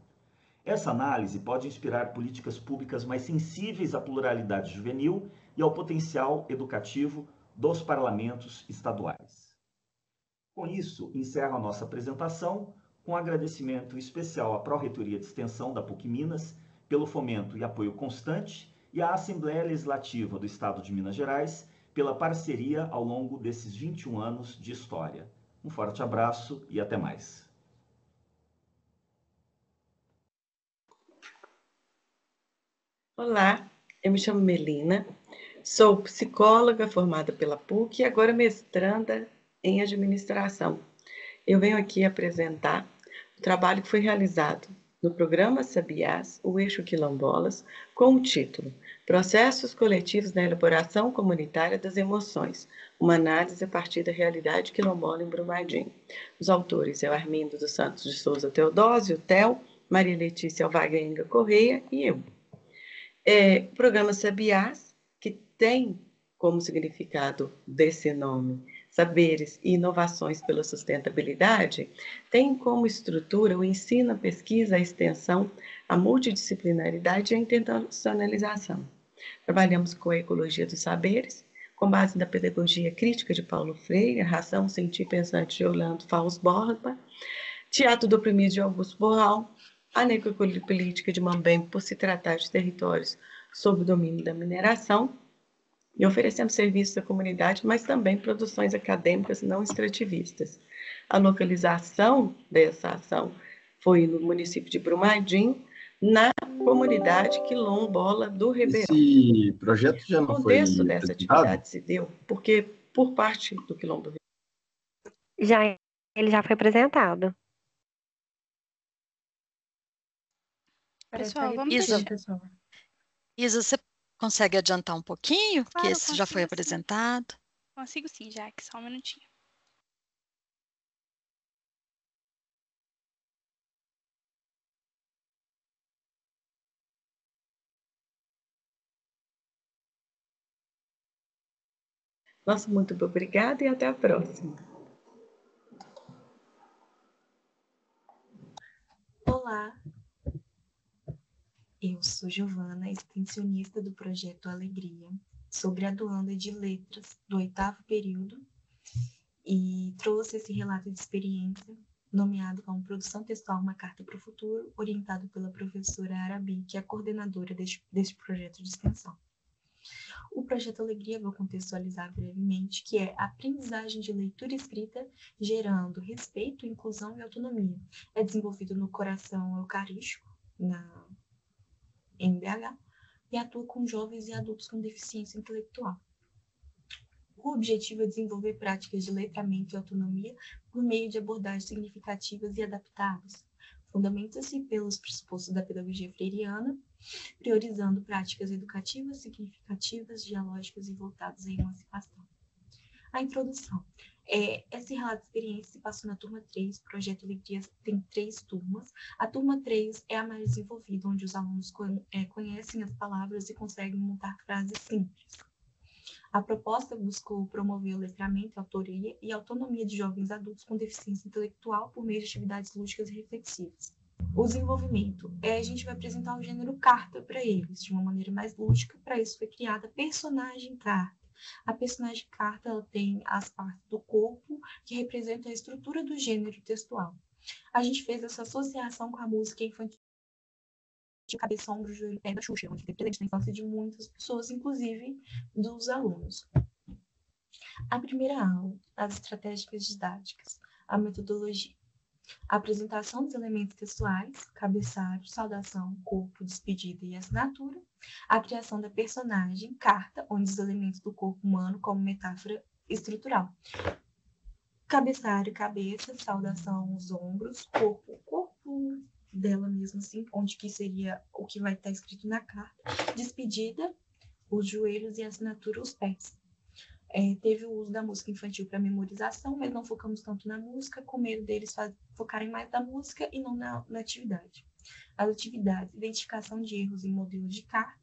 Essa análise pode inspirar políticas públicas mais sensíveis à pluralidade juvenil e ao potencial educativo dos parlamentos estaduais. Com isso, encerro a nossa apresentação com um agradecimento especial à Pró-Reitoria de Extensão da PUC Minas pelo fomento e apoio constante e à Assembleia Legislativa do Estado de Minas Gerais pela parceria ao longo desses 21 anos de história. Um forte abraço e até mais. Olá, eu me chamo Melina, sou psicóloga formada pela PUC e agora mestranda em administração. Eu venho aqui apresentar o trabalho que foi realizado no programa Sabiás, o Eixo Quilombolas, com o título Processos Coletivos na Elaboração Comunitária das Emoções, uma análise a partir da realidade quilombola em Brumadinho. Os autores é o Armindo dos Santos de Souza Teodósio, Theo, Maria Letícia Alvarenga Correia e eu. O programa Sabiás, que tem como significado desse nome saberes e inovações pela sustentabilidade, tem como estrutura o ensino, a pesquisa, a extensão, a multidisciplinaridade e a internacionalização. Trabalhamos com a ecologia dos saberes, com base na pedagogia crítica de Paulo Freire, a ração sentir pensante de Orlando Fausto Borba, teatro do oprimido de Augusto Boal, a necropolítica de Mambembe por se tratar de territórios sob o domínio da mineração, e oferecemos serviços à comunidade, mas também produções acadêmicas não extrativistas. A localização dessa ação foi no município de Brumadinho, na comunidade quilombola do Ribeirão. Esse projeto já não foi... O contexto dessa atividade se deu porque, por parte do Quilombo do Ribeirão... Ele já foi apresentado. Pessoal, vamos deixar. Isa, você consegue adiantar um pouquinho? Claro, que esse já foi sim. apresentado. Consigo sim, Jack, só um minutinho. Nossa, muito obrigada e até a próxima. Olá, eu sou Giovana, extensionista do projeto Alegria, sou graduanda de Letras do 8º período e trouxe esse relato de experiência nomeado como Produção Textual, uma Carta para o Futuro, orientado pela professora Arabi, que é a coordenadora deste projeto de extensão. O projeto Alegria, vou contextualizar brevemente, que é a aprendizagem de leitura e escrita gerando respeito, inclusão e autonomia. É desenvolvido no Coração Eucarístico, em BH, e atua com jovens e adultos com deficiência intelectual. O objetivo é desenvolver práticas de letramento e autonomia por meio de abordagens significativas e adaptadas. Fundamenta-se pelos pressupostos da pedagogia freiriana, priorizando práticas educativas, significativas, dialógicas e voltadas à emancipação. A introdução. Esse relato de experiência se passou na turma 3, o projeto Alegria tem 3 turmas. A turma 3 é a mais desenvolvida, onde os alunos conhecem as palavras e conseguem montar frases simples. A proposta buscou promover o letramento, a autoria e a autonomia de jovens adultos com deficiência intelectual por meio de atividades lúdicas e reflexivas. O desenvolvimento. A gente vai apresentar o gênero carta para eles, de uma maneira mais lúdica. Para isso foi criada a personagem carta. A personagem carta ela tem as partes do corpo que representam a estrutura do gênero textual. A gente fez essa associação com a música infantil de Cabeça, Ombro, Joelho, Pé da Xuxa, onde tem presente na infância de muitas pessoas, inclusive dos alunos. A primeira aula, as estratégias didáticas, a metodologia. A apresentação dos elementos textuais, cabeçalho, saudação, corpo, despedida e assinatura. A criação da personagem, carta, onde os elementos do corpo humano como metáfora estrutural. Cabeçalho, cabeça, saudação, os ombros, corpo dela mesma, assim, onde que seria o que vai estar escrito na carta. Despedida, os joelhos e a assinatura, os pés. Teve o uso da música infantil para memorização, mas não focamos tanto na música, com medo deles focarem mais na música e não na atividade. As atividades, identificação de erros em modelos de carta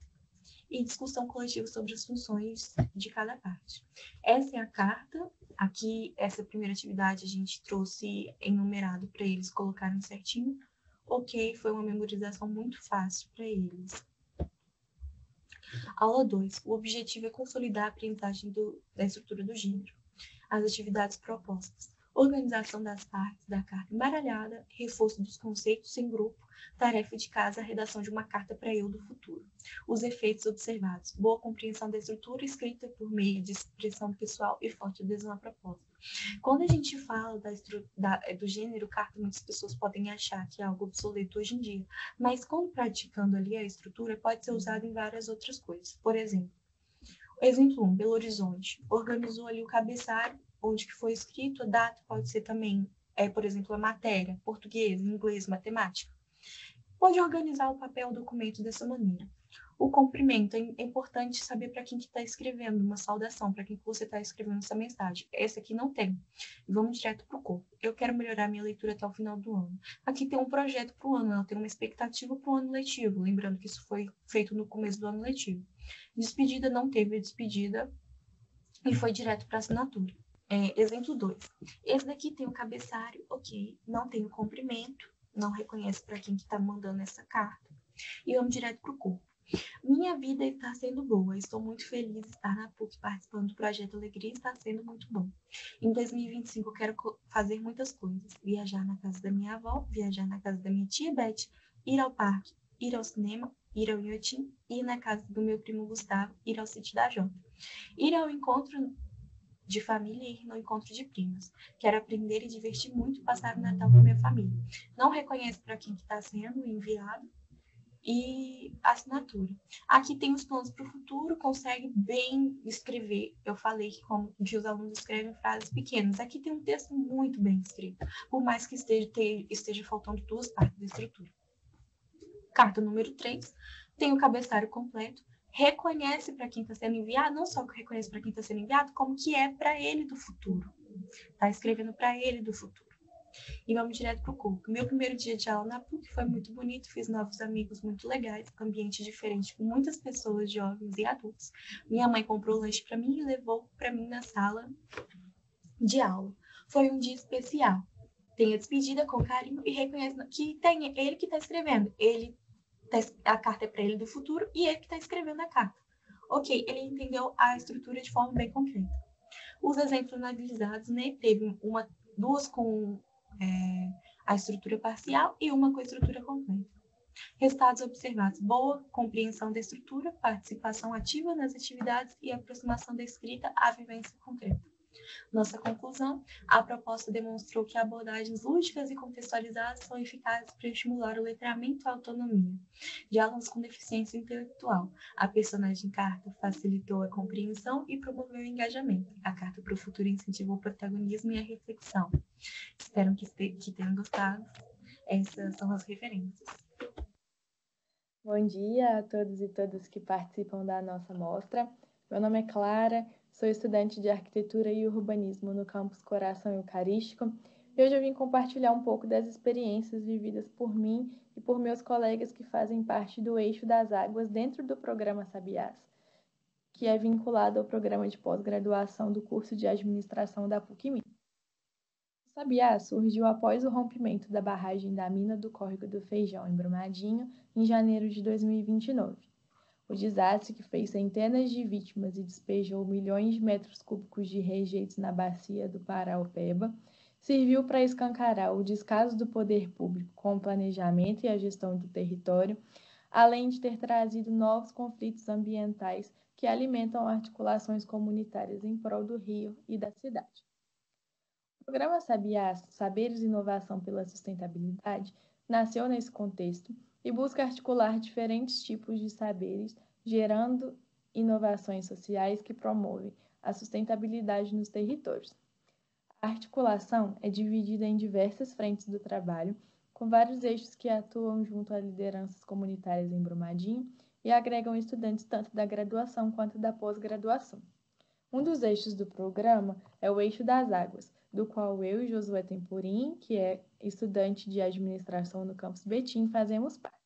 e discussão coletiva sobre as funções de cada parte. Essa é a carta. Aqui, essa primeira atividade a gente trouxe enumerado para eles colocarem certinho. Ok, foi uma memorização muito fácil para eles. Aula 2. O objetivo é consolidar a aprendizagem da estrutura do gênero. As atividades propostas. Organização das partes da carta embaralhada, reforço dos conceitos em grupo, tarefa de casa, redação de uma carta para eu do futuro. Os efeitos observados. Boa compreensão da estrutura escrita por meio de expressão pessoal e forte adesão à proposta. Quando a gente fala do gênero carta, muitas pessoas podem achar que é algo obsoleto hoje em dia, mas quando praticando ali a estrutura, pode ser usado em várias outras coisas. Por exemplo, exemplo 1, Belo Horizonte. Organizou ali o cabeçalho, onde que foi escrito, a data pode ser também, por exemplo, a matéria, português, inglês, matemática. Pode organizar o papel, o documento dessa maneira. O comprimento, é importante saber para quem que está escrevendo uma saudação, para quem que você está escrevendo essa mensagem. Essa aqui não tem. Vamos direto para o corpo. Eu quero melhorar minha leitura até o final do ano. Aqui tem um projeto para o ano, ela tem uma expectativa para o ano letivo, lembrando que isso foi feito no começo do ano letivo. Despedida, não teve despedida e foi direto para a assinatura. Exemplo 2. Esse daqui tem o cabeçalho, ok, não tem o comprimento, não reconhece para quem que está mandando essa carta. E vamos direto para o corpo. Minha vida está sendo boa, estou muito feliz de estar na PUC participando do projeto Alegria, está sendo muito bom. Em 2025 eu quero fazer muitas coisas, viajar na casa da minha avó, viajar na casa da minha tia Beth, ir ao parque, ir ao cinema, ir ao Iotim, ir na casa do meu primo Gustavo, ir ao sítio da Jota, ir ao encontro de família e ir no encontro de primas. Quero aprender e divertir muito, passar o Natal com a minha família. Não reconhece para quem que está sendo enviado e assinatura. Aqui tem os planos para o futuro, consegue bem escrever. Eu falei que os alunos escrevem frases pequenas. Aqui tem um texto muito bem escrito, por mais que esteja faltando 2 partes da estrutura. Carta número 3, tem o cabeçalho completo, reconhece para quem está sendo enviado, não só que reconhece para quem está sendo enviado, como que é para ele do futuro. Está escrevendo para ele do futuro. E vamos direto para o corpo. Meu primeiro dia de aula na PUC foi muito bonito, fiz novos amigos muito legais, ambiente diferente com muitas pessoas, jovens e adultos. Minha mãe comprou lanche para mim e levou para mim na sala de aula. Foi um dia especial. Tem a despedida com carinho e reconhece que tem ele que está escrevendo. A carta é para ele do futuro e ele que está escrevendo a carta. Ok, ele entendeu a estrutura de forma bem concreta. Os exemplos analisados, né, teve duas com a estrutura parcial e uma com a estrutura completa. Resultados observados: boa compreensão da estrutura, participação ativa nas atividades e aproximação da escrita à vivência concreta. Nossa conclusão: a proposta demonstrou que abordagens lúdicas e contextualizadas são eficazes para estimular o letramento e a autonomia de alunos com deficiência intelectual. A personagem carta facilitou a compreensão e promoveu o engajamento. A carta para o futuro incentivou o protagonismo e a reflexão. Espero que tenham gostado. Essas são as referências. Bom dia a todos e todas que participam da nossa mostra. Meu nome é Clara, sou estudante de Arquitetura e Urbanismo no campus Coração Eucarístico e hoje eu vim compartilhar um pouco das experiências vividas por mim e por meus colegas que fazem parte do Eixo das Águas dentro do programa Sabiás, que é vinculado ao programa de pós-graduação do curso de Administração da PUC-Minas. O Sabiás surgiu após o rompimento da barragem da mina do Córrego do Feijão, em Brumadinho, em janeiro de 2029. O desastre, que fez centenas de vítimas e despejou milhões de metros cúbicos de rejeitos na bacia do Paraopeba, serviu para escancarar o descaso do poder público com o planejamento e a gestão do território, além de ter trazido novos conflitos ambientais que alimentam articulações comunitárias em prol do Rio e da cidade. O programa Sabiás, Saberes e Inovação pela Sustentabilidade, nasceu nesse contexto e busca articular diferentes tipos de saberes, gerando inovações sociais que promovem a sustentabilidade nos territórios. A articulação é dividida em diversas frentes do trabalho, com vários eixos que atuam junto a lideranças comunitárias em Brumadinho e agregam estudantes tanto da graduação quanto da pós-graduação. Um dos eixos do programa é o Eixo das Águas, do qual eu e Josué Temporim, que é estudante de administração no campus Betim, fazemos parte.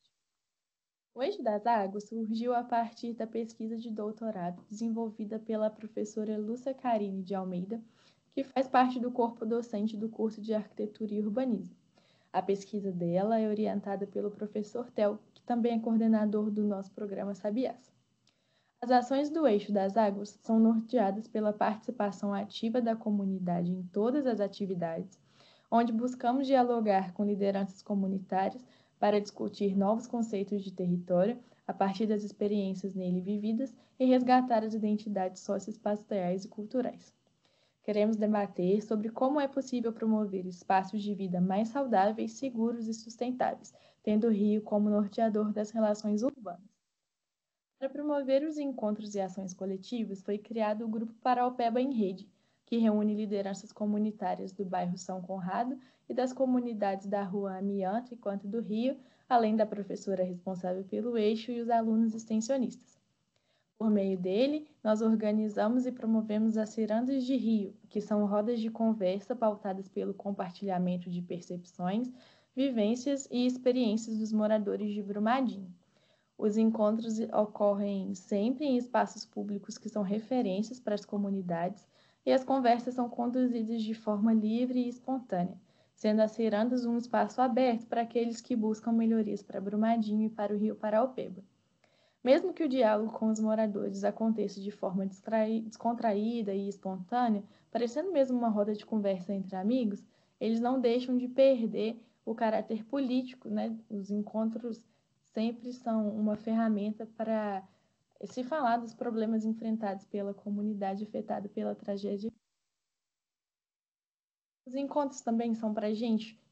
O Eixo das Águas surgiu a partir da pesquisa de doutorado desenvolvida pela professora Lúcia Carine de Almeida, que faz parte do corpo docente do curso de Arquitetura e Urbanismo. A pesquisa dela é orientada pelo professor Tel, que também é coordenador do nosso programa Sabiás. As ações do Eixo das Águas são norteadas pela participação ativa da comunidade em todas as atividades, onde buscamos dialogar com lideranças comunitárias para discutir novos conceitos de território a partir das experiências nele vividas e resgatar as identidades socioespaciais e culturais. Queremos debater sobre como é possível promover espaços de vida mais saudáveis, seguros e sustentáveis, tendo o rio como norteador das relações urbanas. Para promover os encontros e ações coletivas, foi criado o Grupo Paraupeba em Rede, que reúne lideranças comunitárias do bairro São Conrado e das comunidades da Rua Amianto e Canto do Rio, além da professora responsável pelo eixo e os alunos extensionistas. Por meio dele, nós organizamos e promovemos as cirandas de rio, que são rodas de conversa pautadas pelo compartilhamento de percepções, vivências e experiências dos moradores de Brumadinho. Os encontros ocorrem sempre em espaços públicos que são referências para as comunidades e as conversas são conduzidas de forma livre e espontânea, sendo as cirandas um espaço aberto para aqueles que buscam melhorias para Brumadinho e para o Rio Paraupeba. Mesmo que o diálogo com os moradores aconteça de forma descontraída e espontânea, parecendo mesmo uma roda de conversa entre amigos, eles não deixam de perder o caráter político, né? Os encontros sempre são uma ferramenta para se falar dos problemas enfrentados pela comunidade afetada pela tragédia. Os encontros também são para a gente,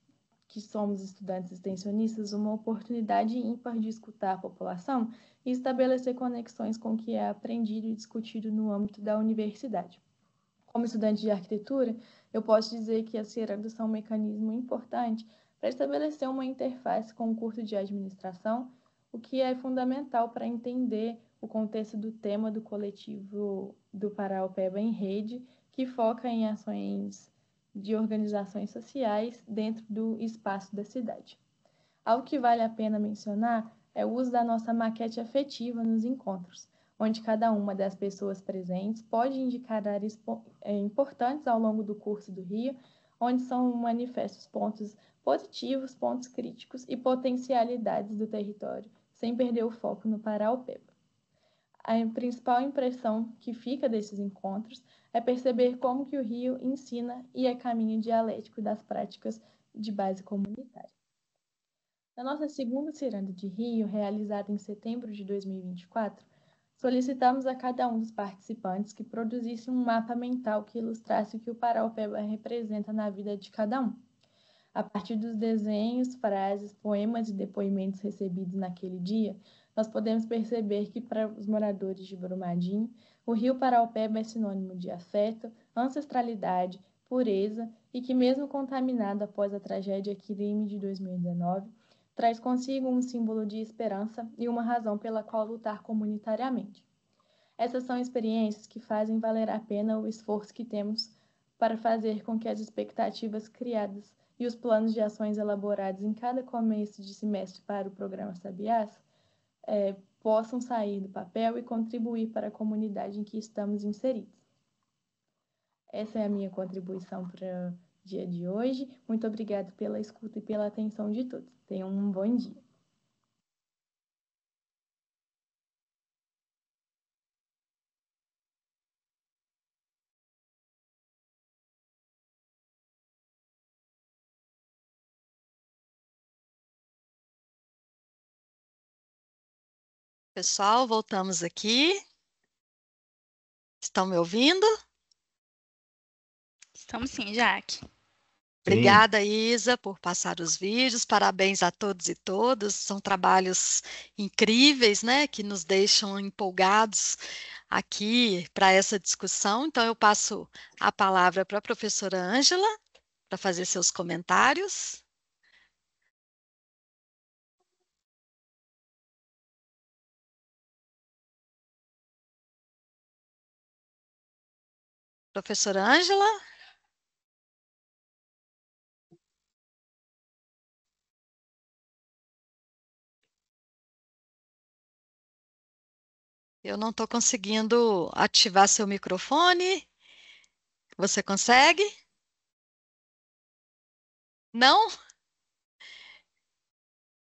que somos estudantes extensionistas, uma oportunidade ímpar de escutar a população e estabelecer conexões com o que é aprendido e discutido no âmbito da universidade. Como estudante de arquitetura, eu posso dizer que as cirandas são um mecanismo importante para estabelecer uma interface com o curso de administração, o que é fundamental para entender o contexto do tema do coletivo do Paraupeba em Rede, que foca em ações de organizações sociais dentro do espaço da cidade. Algo que vale a pena mencionar é o uso da nossa maquete afetiva nos encontros, onde cada uma das pessoas presentes pode indicar áreas importantes ao longo do curso do Rio, onde são manifestos pontos positivos, pontos críticos e potencialidades do território, sem perder o foco no Paraupeba. A principal impressão que fica desses encontros é perceber como que o Rio ensina e é caminho dialético das práticas de base comunitária. Na nossa segunda ciranda de Rio, realizada em setembro de 2024, solicitamos a cada um dos participantes que produzisse um mapa mental que ilustrasse o que o Paraupeba representa na vida de cada um. A partir dos desenhos, frases, poemas e depoimentos recebidos naquele dia, nós podemos perceber que para os moradores de Brumadinho, o Rio Paraupeba é sinônimo de afeto, ancestralidade, pureza e que, mesmo contaminado após a tragédia crime de 2019, traz consigo um símbolo de esperança e uma razão pela qual lutar comunitariamente. Essas são experiências que fazem valer a pena o esforço que temos para fazer com que as expectativas criadas e os planos de ações elaborados em cada começo de semestre para o programa Sabiás possam sair do papel e contribuir para a comunidade em que estamos inseridos. Essa é a minha contribuição para o dia de hoje. Muito obrigada pela escuta e pela atenção de todos. Tenham um bom dia. Pessoal, voltamos aqui. Estão me ouvindo? Estamos sim, Jaque. Obrigada, Isa, por passar os vídeos. Parabéns a todos e todas. São trabalhos incríveis, né, que nos deixam empolgados aqui para essa discussão. Então, eu passo a palavra para a professora Ângela para fazer seus comentários. Professora Ângela? Eu não estou conseguindo ativar seu microfone. Você consegue? Não?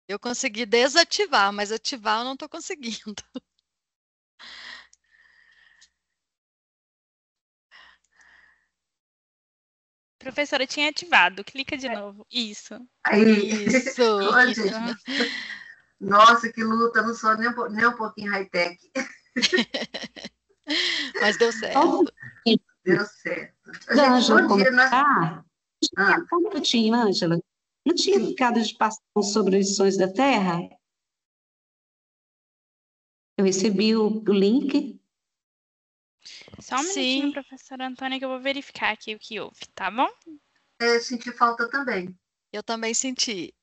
Eu consegui desativar, mas ativar eu não estou conseguindo. Professora, eu tinha ativado. Clica de novo. Isso. Aí, Isso. Ô, gente, nossa, que luta, não sou nem um pouquinho high-tech. Mas deu certo. Deu certo. Ângela, Bom dia, nós... Só um minutinho, Ângela. Não tinha ficado de passar sobre os lições da Terra? Eu recebi o link. Só um minutinho, professora Antônia, que eu vou verificar aqui o que houve, tá bom? Eu senti falta também. Eu também senti.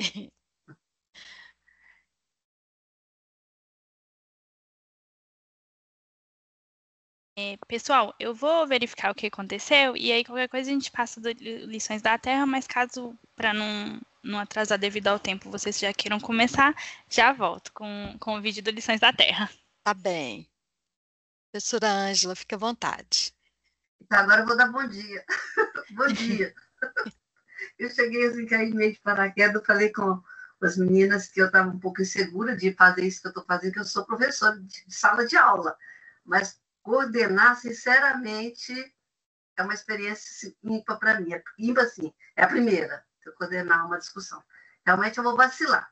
Pessoal, eu vou verificar o que aconteceu e aí qualquer coisa a gente passa do Lições da Terra, mas caso, para não atrasar devido ao tempo, vocês já queiram começar, já volto com o vídeo do Lições da Terra. Tá bem. Professora Ângela, fique à vontade. Então, agora eu vou dar bom dia. Bom dia. Eu cheguei assim, caí meio de paraquedas, eu falei com as meninas que eu estava um pouco insegura de fazer isso que eu estou fazendo, que eu sou professora de sala de aula, mas coordenar, sinceramente, é uma experiência ímpar para mim. Ímpar, assim, é a primeira, eu coordenar uma discussão. Realmente eu vou vacilar.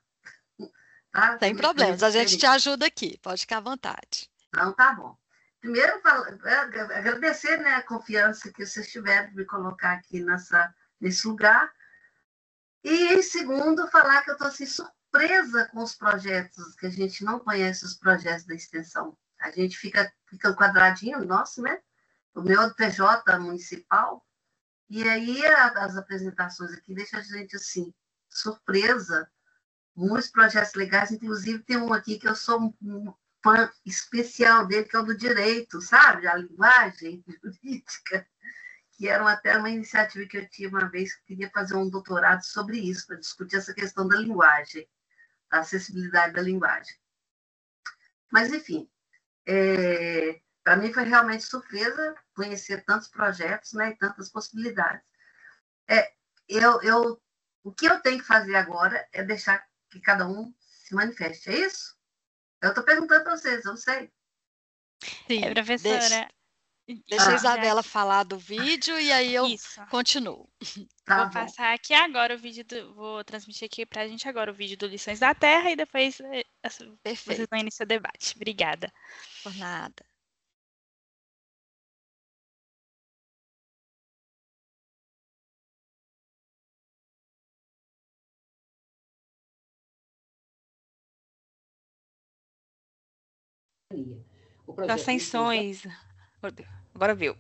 Tá? Sem problemas, a gente te ajuda aqui, pode ficar à vontade. Então, tá bom. Primeiro, agradecer, né, a confiança que vocês tiveram de me colocar aqui nesse lugar. E, em segundo, falar que eu estou assim, surpresa com os projetos, que a gente não conhece os projetos da extensão. A gente fica um quadradinho nosso, né? O meu PJ municipal. E aí as apresentações aqui deixam a gente assim, surpresa. Muitos projetos legais, inclusive tem um aqui que eu sou um fã especial dele, que é o do direito, sabe? A linguagem jurídica, que era até uma iniciativa que eu tinha uma vez, que queria fazer um doutorado sobre isso, para discutir essa questão da linguagem, da acessibilidade da linguagem. Mas, enfim, para mim foi realmente surpresa conhecer tantos projetos, né, e tantas possibilidades. O que eu tenho que fazer agora é deixar que cada um se manifeste, é isso? Eu estou perguntando para vocês, eu não sei. Sim, professora. Deixa a Isabela falar do vídeo e aí eu continuo. Vou passar aqui agora o vídeo, vou transmitir aqui para a gente agora o vídeo do Lições da Terra e depois vocês vão iniciar o debate. Obrigada. Por nada. Ascensões. Agora viu.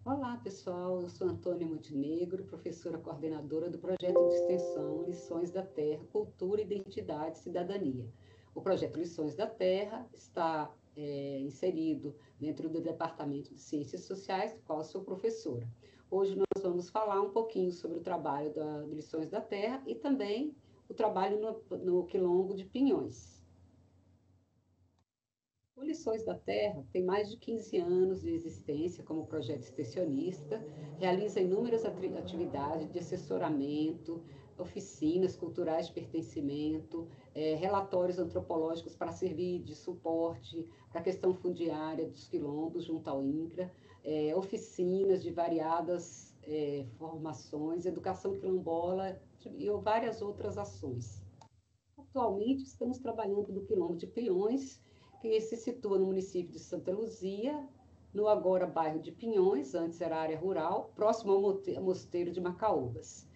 Olá, pessoal. Eu sou Antônia Montenegro, professora coordenadora do projeto de extensão Lições da Terra, Cultura, Identidade e Cidadania. O projeto Lições da Terra está inserido dentro do Departamento de Ciências Sociais, do qual eu sou professora. Hoje nós vamos falar um pouquinho sobre o trabalho da Lições da Terra e também o trabalho no Quilombo de Pinhões. O Lições da Terra tem mais de 15 anos de existência como projeto extensionista, realiza inúmeras atividades de assessoramento, oficinas culturais de pertencimento, relatórios antropológicos para servir de suporte para a questão fundiária dos quilombos junto ao INCRA, oficinas de variadas formações, educação quilombola e várias outras ações. Atualmente estamos trabalhando no Quilombo de Pinhões, que se situa no município de Santa Luzia, no agora bairro de Pinhões, antes era área rural, próximo ao mosteiro de Macaúbas.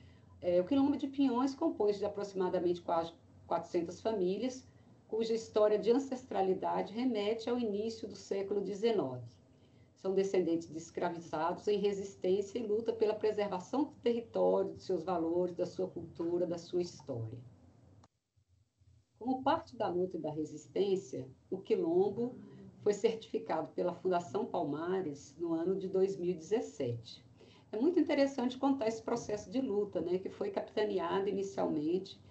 O Quilombo de Pinhões compõe-se de aproximadamente 400 famílias, cuja história de ancestralidade remete ao início do século XIX. São descendentes de escravizados em resistência e luta pela preservação do território, de seus valores, da sua cultura, da sua história. Como parte da luta e da resistência, o Quilombo foi certificado pela Fundação Palmares no ano de 2017. É muito interessante contar esse processo de luta, né, que foi capitaneado inicialmente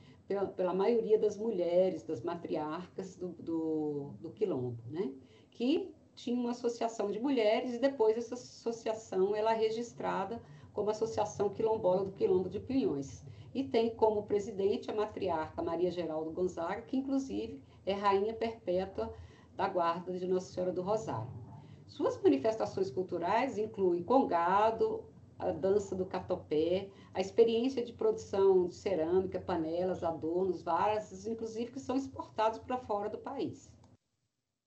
pela maioria das mulheres, das matriarcas do Quilombo, né, que tinha uma associação de mulheres e depois essa associação ela é registrada como Associação Quilombola do Quilombo de Pinhões. E tem como presidente a matriarca Maria Geraldo Gonzaga, que inclusive é rainha perpétua da guarda de Nossa Senhora do Rosário. Suas manifestações culturais incluem congado, a dança do catopé, a experiência de produção de cerâmica, panelas, adornos, vasos, inclusive que são exportados para fora do país.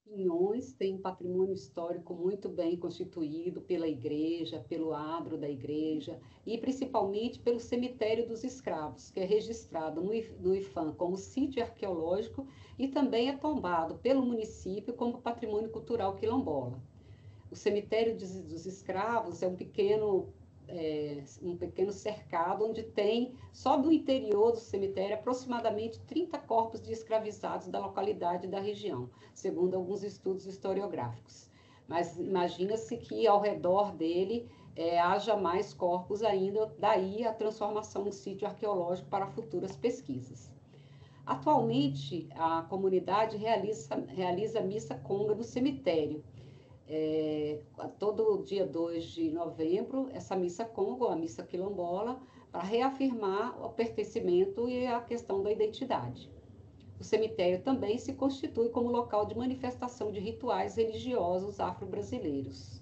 Pinhões tem um patrimônio histórico muito bem constituído pela igreja, pelo adro da igreja e principalmente pelo cemitério dos escravos, que é registrado no IFAM como sítio arqueológico e também é tombado pelo município como patrimônio cultural quilombola. O cemitério dos escravos é um pequeno cercado onde tem, só do interior do cemitério, aproximadamente 30 corpos de escravizados da localidade e da região, segundo alguns estudos historiográficos. Mas imagina-se que ao redor dele haja mais corpos ainda, daí a transformação no sítio arqueológico para futuras pesquisas. Atualmente, a comunidade realiza missa conga no cemitério. Todo dia 2 de novembro, essa missa conga, a missa quilombola, para reafirmar o pertencimento e a questão da identidade. O cemitério também se constitui como local de manifestação de rituais religiosos afro-brasileiros.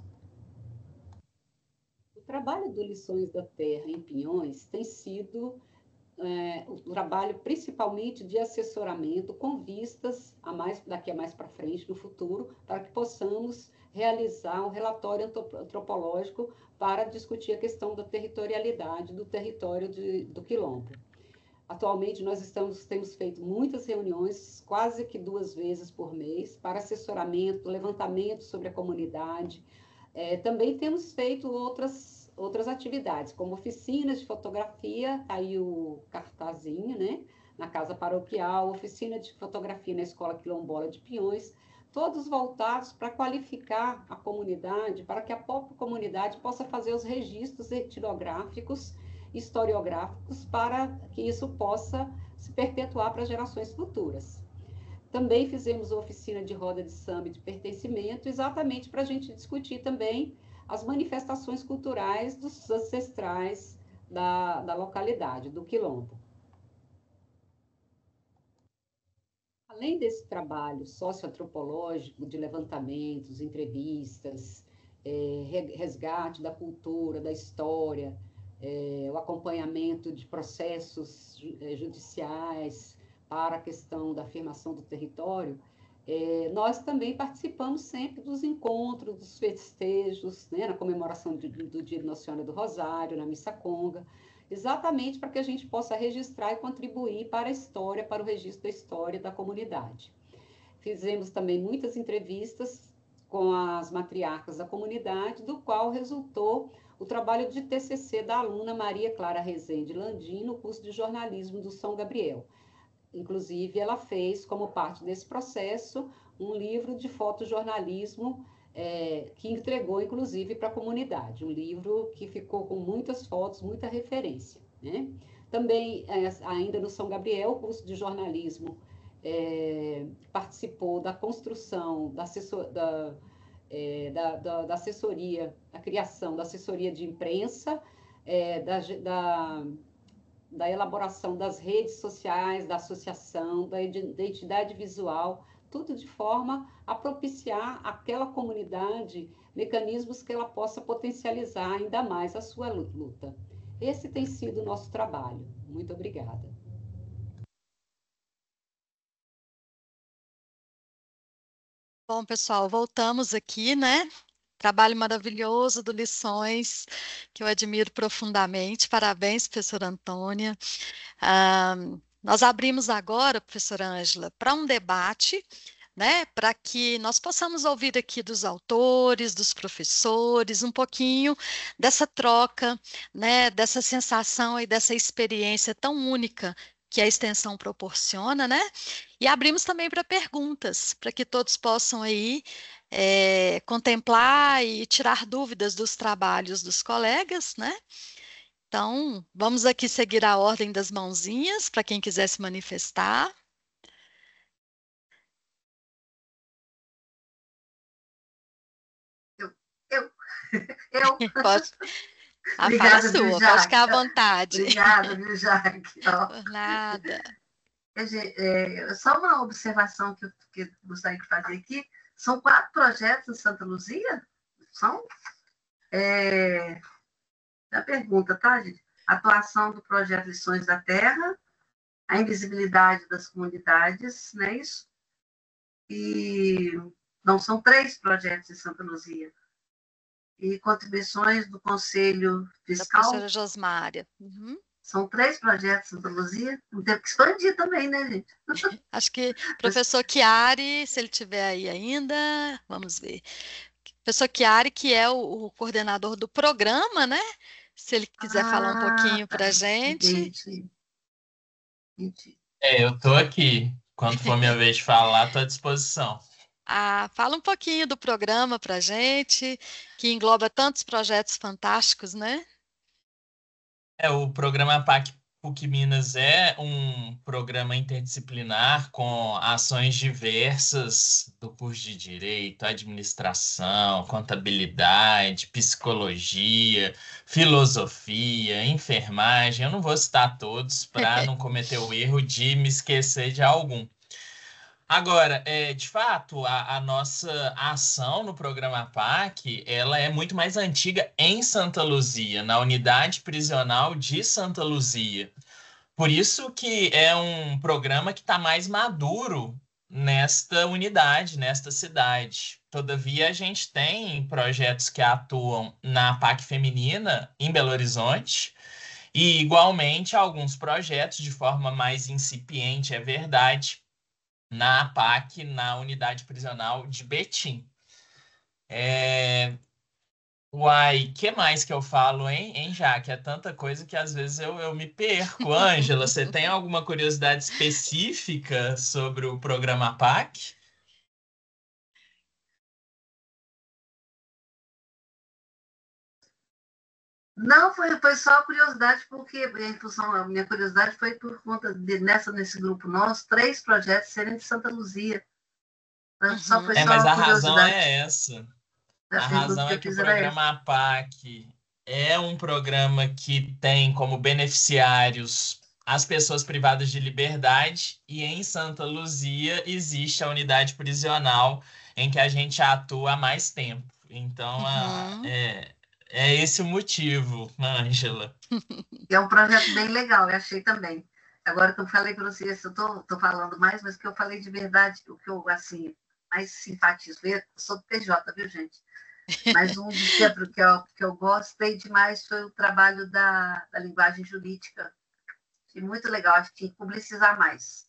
O trabalho do Lições da Terra em Pinhões tem sido o trabalho principalmente de assessoramento com vistas daqui a mais para frente, no futuro, para que possamos realizar um relatório antropológico para discutir a questão da territorialidade do território do Quilombo. Atualmente, nós temos feito muitas reuniões, quase que 2 vezes por mês, para assessoramento, levantamento sobre a comunidade. Também temos feito outras atividades, como oficinas de fotografia, aí o cartazinho, né, na Casa Paroquial, oficina de fotografia na Escola Quilombola de Pinhões, todos voltados para qualificar a comunidade, para que a própria comunidade possa fazer os registros etnográficos, historiográficos, para que isso possa se perpetuar para gerações futuras. Também fizemos uma oficina de roda de samba e de pertencimento, exatamente para a gente discutir também as manifestações culturais dos ancestrais da localidade, do Quilombo. Além desse trabalho socioantropológico de levantamentos, entrevistas, resgate da cultura, da história, o acompanhamento de processos judiciais para a questão da afirmação do território, nós também participamos sempre dos encontros, dos festejos, né, na comemoração do Dia de Nossa Senhora do Rosário, na Missa Conga, exatamente para que a gente possa registrar e contribuir para a história, para o registro da história da comunidade. Fizemos também muitas entrevistas com as matriarcas da comunidade, do qual resultou o trabalho de TCC da aluna Maria Clara Rezende Landim, no curso de jornalismo do São Gabriel. Inclusive, ela fez, como parte desse processo, um livro de fotojornalismo que entregou, inclusive, para a comunidade. Um livro que ficou com muitas fotos, muita referência, né? Também, ainda no São Gabriel, o curso de jornalismo participou da construção, da assessoria, da criação da assessoria de imprensa, da elaboração das redes sociais, da associação, da identidade visual, tudo de forma a propiciar àquela comunidade mecanismos que ela possa potencializar ainda mais a sua luta. Esse tem sido o nosso trabalho. Muito obrigada. Bom, pessoal, voltamos aqui, né? Trabalho maravilhoso do Lições, que eu admiro profundamente. Parabéns, professora Antônia. Nós abrimos agora, professora Ângela, para um debate, né, para que nós possamos ouvir aqui dos autores, dos professores, um pouquinho dessa troca, né, dessa sensação e dessa experiência tão única que a extensão proporciona, né? E abrimos também para perguntas, para que todos possam aí contemplar e tirar dúvidas dos trabalhos dos colegas, né? Então, vamos aqui seguir a ordem das mãozinhas para quem quiser se manifestar. Eu. Pode. A Obrigada, fala é viu, sua, Jaque? pode ficar à vontade. Obrigada, viu, Jaque? Por nada. Só uma observação que eu gostaria de fazer aqui. São 4 projetos em Santa Luzia? São? A pergunta, tá, gente? Atuação do projeto Lições da Terra, a invisibilidade das comunidades, não é isso? E não, são 3 projetos em Santa Luzia. E contribuições do Conselho Fiscal. Da professora Josmária. Uhum. São 3 projetos em Santa Luzia. Não tem que expandir também, né, gente? Acho que professor Chiari, se ele estiver aí ainda, vamos ver. Professor Chiari, que é o coordenador do programa, né? Se ele quiser falar um pouquinho para a gente. Entendi. Eu estou aqui. Quando for minha vez de falar, estou à disposição. Fala um pouquinho do programa para a gente, que engloba tantos projetos fantásticos, né? O programa PAC PUC Minas é um programa interdisciplinar com ações diversas do curso de Direito, Administração, Contabilidade, Psicologia, Filosofia, Enfermagem. Eu não vou citar todos para não cometer o erro de me esquecer de algum. Agora, de fato, a nossa ação no programa PAC, ela é muito mais antiga em Santa Luzia, na unidade prisional de Santa Luzia. Por isso que é um programa que está mais maduro nesta unidade, nesta cidade. Todavia, a gente tem projetos que atuam na PAC feminina em Belo Horizonte, e igualmente alguns projetos de forma mais incipiente, é verdade, na PAC, na unidade prisional de Betim. Uai, que mais que eu falo, hein, Jaque? É tanta coisa que às vezes eu me perco. Ângela, você tem alguma curiosidade específica sobre o programa PAC? Não, foi só curiosidade, porque a minha curiosidade foi por conta nesse grupo nosso, 3 projetos serem de Santa Luzia. Só foi só mas a curiosidade. razão é essa. A razão é que o programa PAC é um programa que tem como beneficiários as pessoas privadas de liberdade, e em Santa Luzia existe a unidade prisional em que a gente atua há mais tempo. Então, é esse o motivo, Ângela. É um projeto bem legal, eu achei também. Agora que eu falei para vocês, eu estou falando mais, mas que eu falei de verdade, o que eu assim, mais simpatizo, eu sou do PJ, viu, gente? Mas um dos que eu gostei demais foi o trabalho da linguagem jurídica. Achei muito legal, acho que tinha que publicizar mais.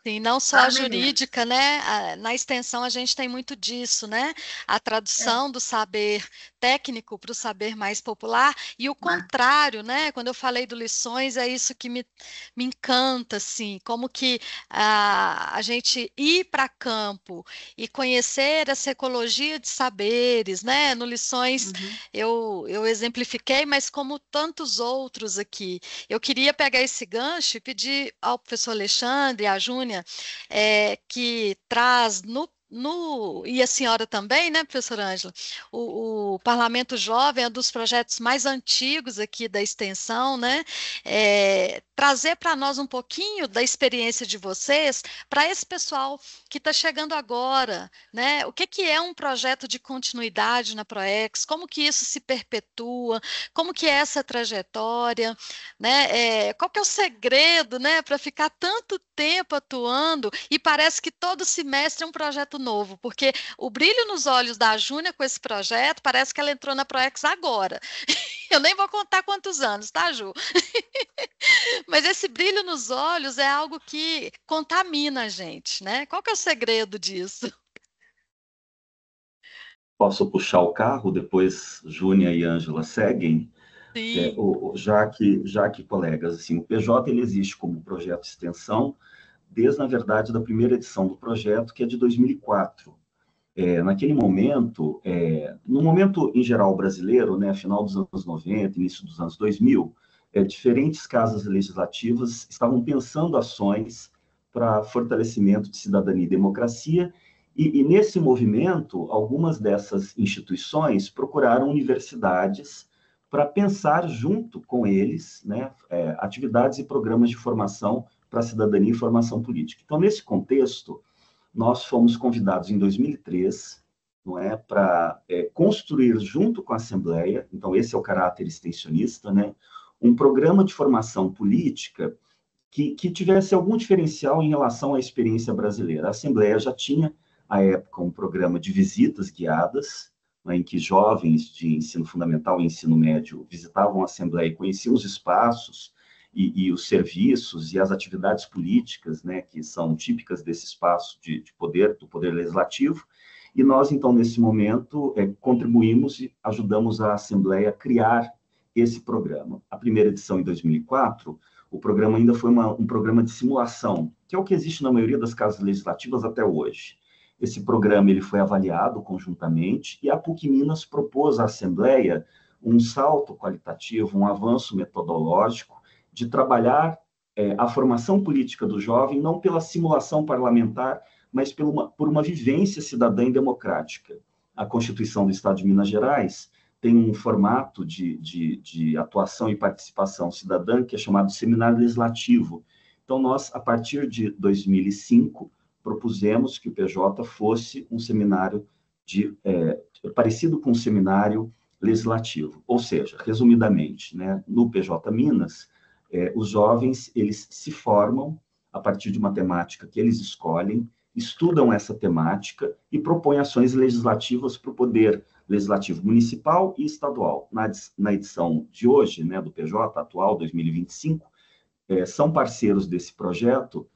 Sim, não só a jurídica, né? Na extensão a gente tem muito disso, né? A tradução do saber técnico para o saber mais popular, e o contrário, né? Quando eu falei do lições, é isso que me encanta, assim, como que a gente ir para campo e conhecer essa ecologia de saberes, né? No lições eu exemplifiquei, mas como tantos outros aqui. Eu queria pegar esse gancho e pedir ao professor Alexandre e à Júnia, que traz e a senhora também, né, professora Ângela? O Parlamento Jovem é um dos projetos mais antigos aqui da extensão, né? Trazer para nós um pouquinho da experiência de vocês, para esse pessoal que está chegando agora, né? O que é um projeto de continuidade na PROEX? Como que isso se perpetua? Como que é essa trajetória? Né? Qual que é o segredo, né, para ficar tanto tempo atuando e parece que todo semestre é um projeto novo, porque o brilho nos olhos da Júnia com esse projeto, parece que ela entrou na PROEX agora. Eu nem vou contar quantos anos, tá, Ju? Mas esse brilho nos olhos é algo que contamina a gente, né? Qual que é o segredo disso? Posso puxar o carro, depois Júnia e Ângela seguem? Sim. Já que, colegas, assim, o PJ ele existe como projeto de extensão desde, na verdade, da primeira edição do projeto, que é de 2004. Naquele momento, no momento em geral brasileiro, né, final dos anos 90, início dos anos 2000, diferentes casas legislativas estavam pensando ações para fortalecimento de cidadania e democracia, e nesse movimento, algumas dessas instituições procuraram universidades para pensar junto com eles, né, atividades e programas de formação para a cidadania e formação política. Então, nesse contexto, nós fomos convidados em 2003, não é, para construir junto com a Assembleia, então esse é o caráter extensionista, né, um programa de formação política que tivesse algum diferencial em relação à experiência brasileira. A Assembleia já tinha, à época, um programa de visitas guiadas, né, em que jovens de ensino fundamental e ensino médio visitavam a Assembleia e conheciam os espaços, e os serviços e as atividades políticas, né, que são típicas desse espaço do poder legislativo, e nós, então, nesse momento, contribuímos e ajudamos a Assembleia a criar esse programa. A primeira edição, em 2004, o programa ainda foi um programa de simulação, que é o que existe na maioria das casas legislativas até hoje. Esse programa ele foi avaliado conjuntamente, e a PUC Minas propôs à Assembleia um salto qualitativo, um avanço metodológico, de trabalhar a formação política do jovem, não pela simulação parlamentar, mas por uma vivência cidadã e democrática. A Constituição do Estado de Minas Gerais tem um formato de atuação e participação cidadã que é chamado Seminário Legislativo. Então, nós, a partir de 2005, propusemos que o PJ fosse um seminário parecido com um seminário legislativo. Ou seja, resumidamente, né, no PJ Minas, os jovens, eles se formam a partir de uma temática que eles escolhem, estudam essa temática e propõem ações legislativas para o poder legislativo municipal e estadual. Na edição de hoje, né, do PJ atual, 2025, são parceiros desse projeto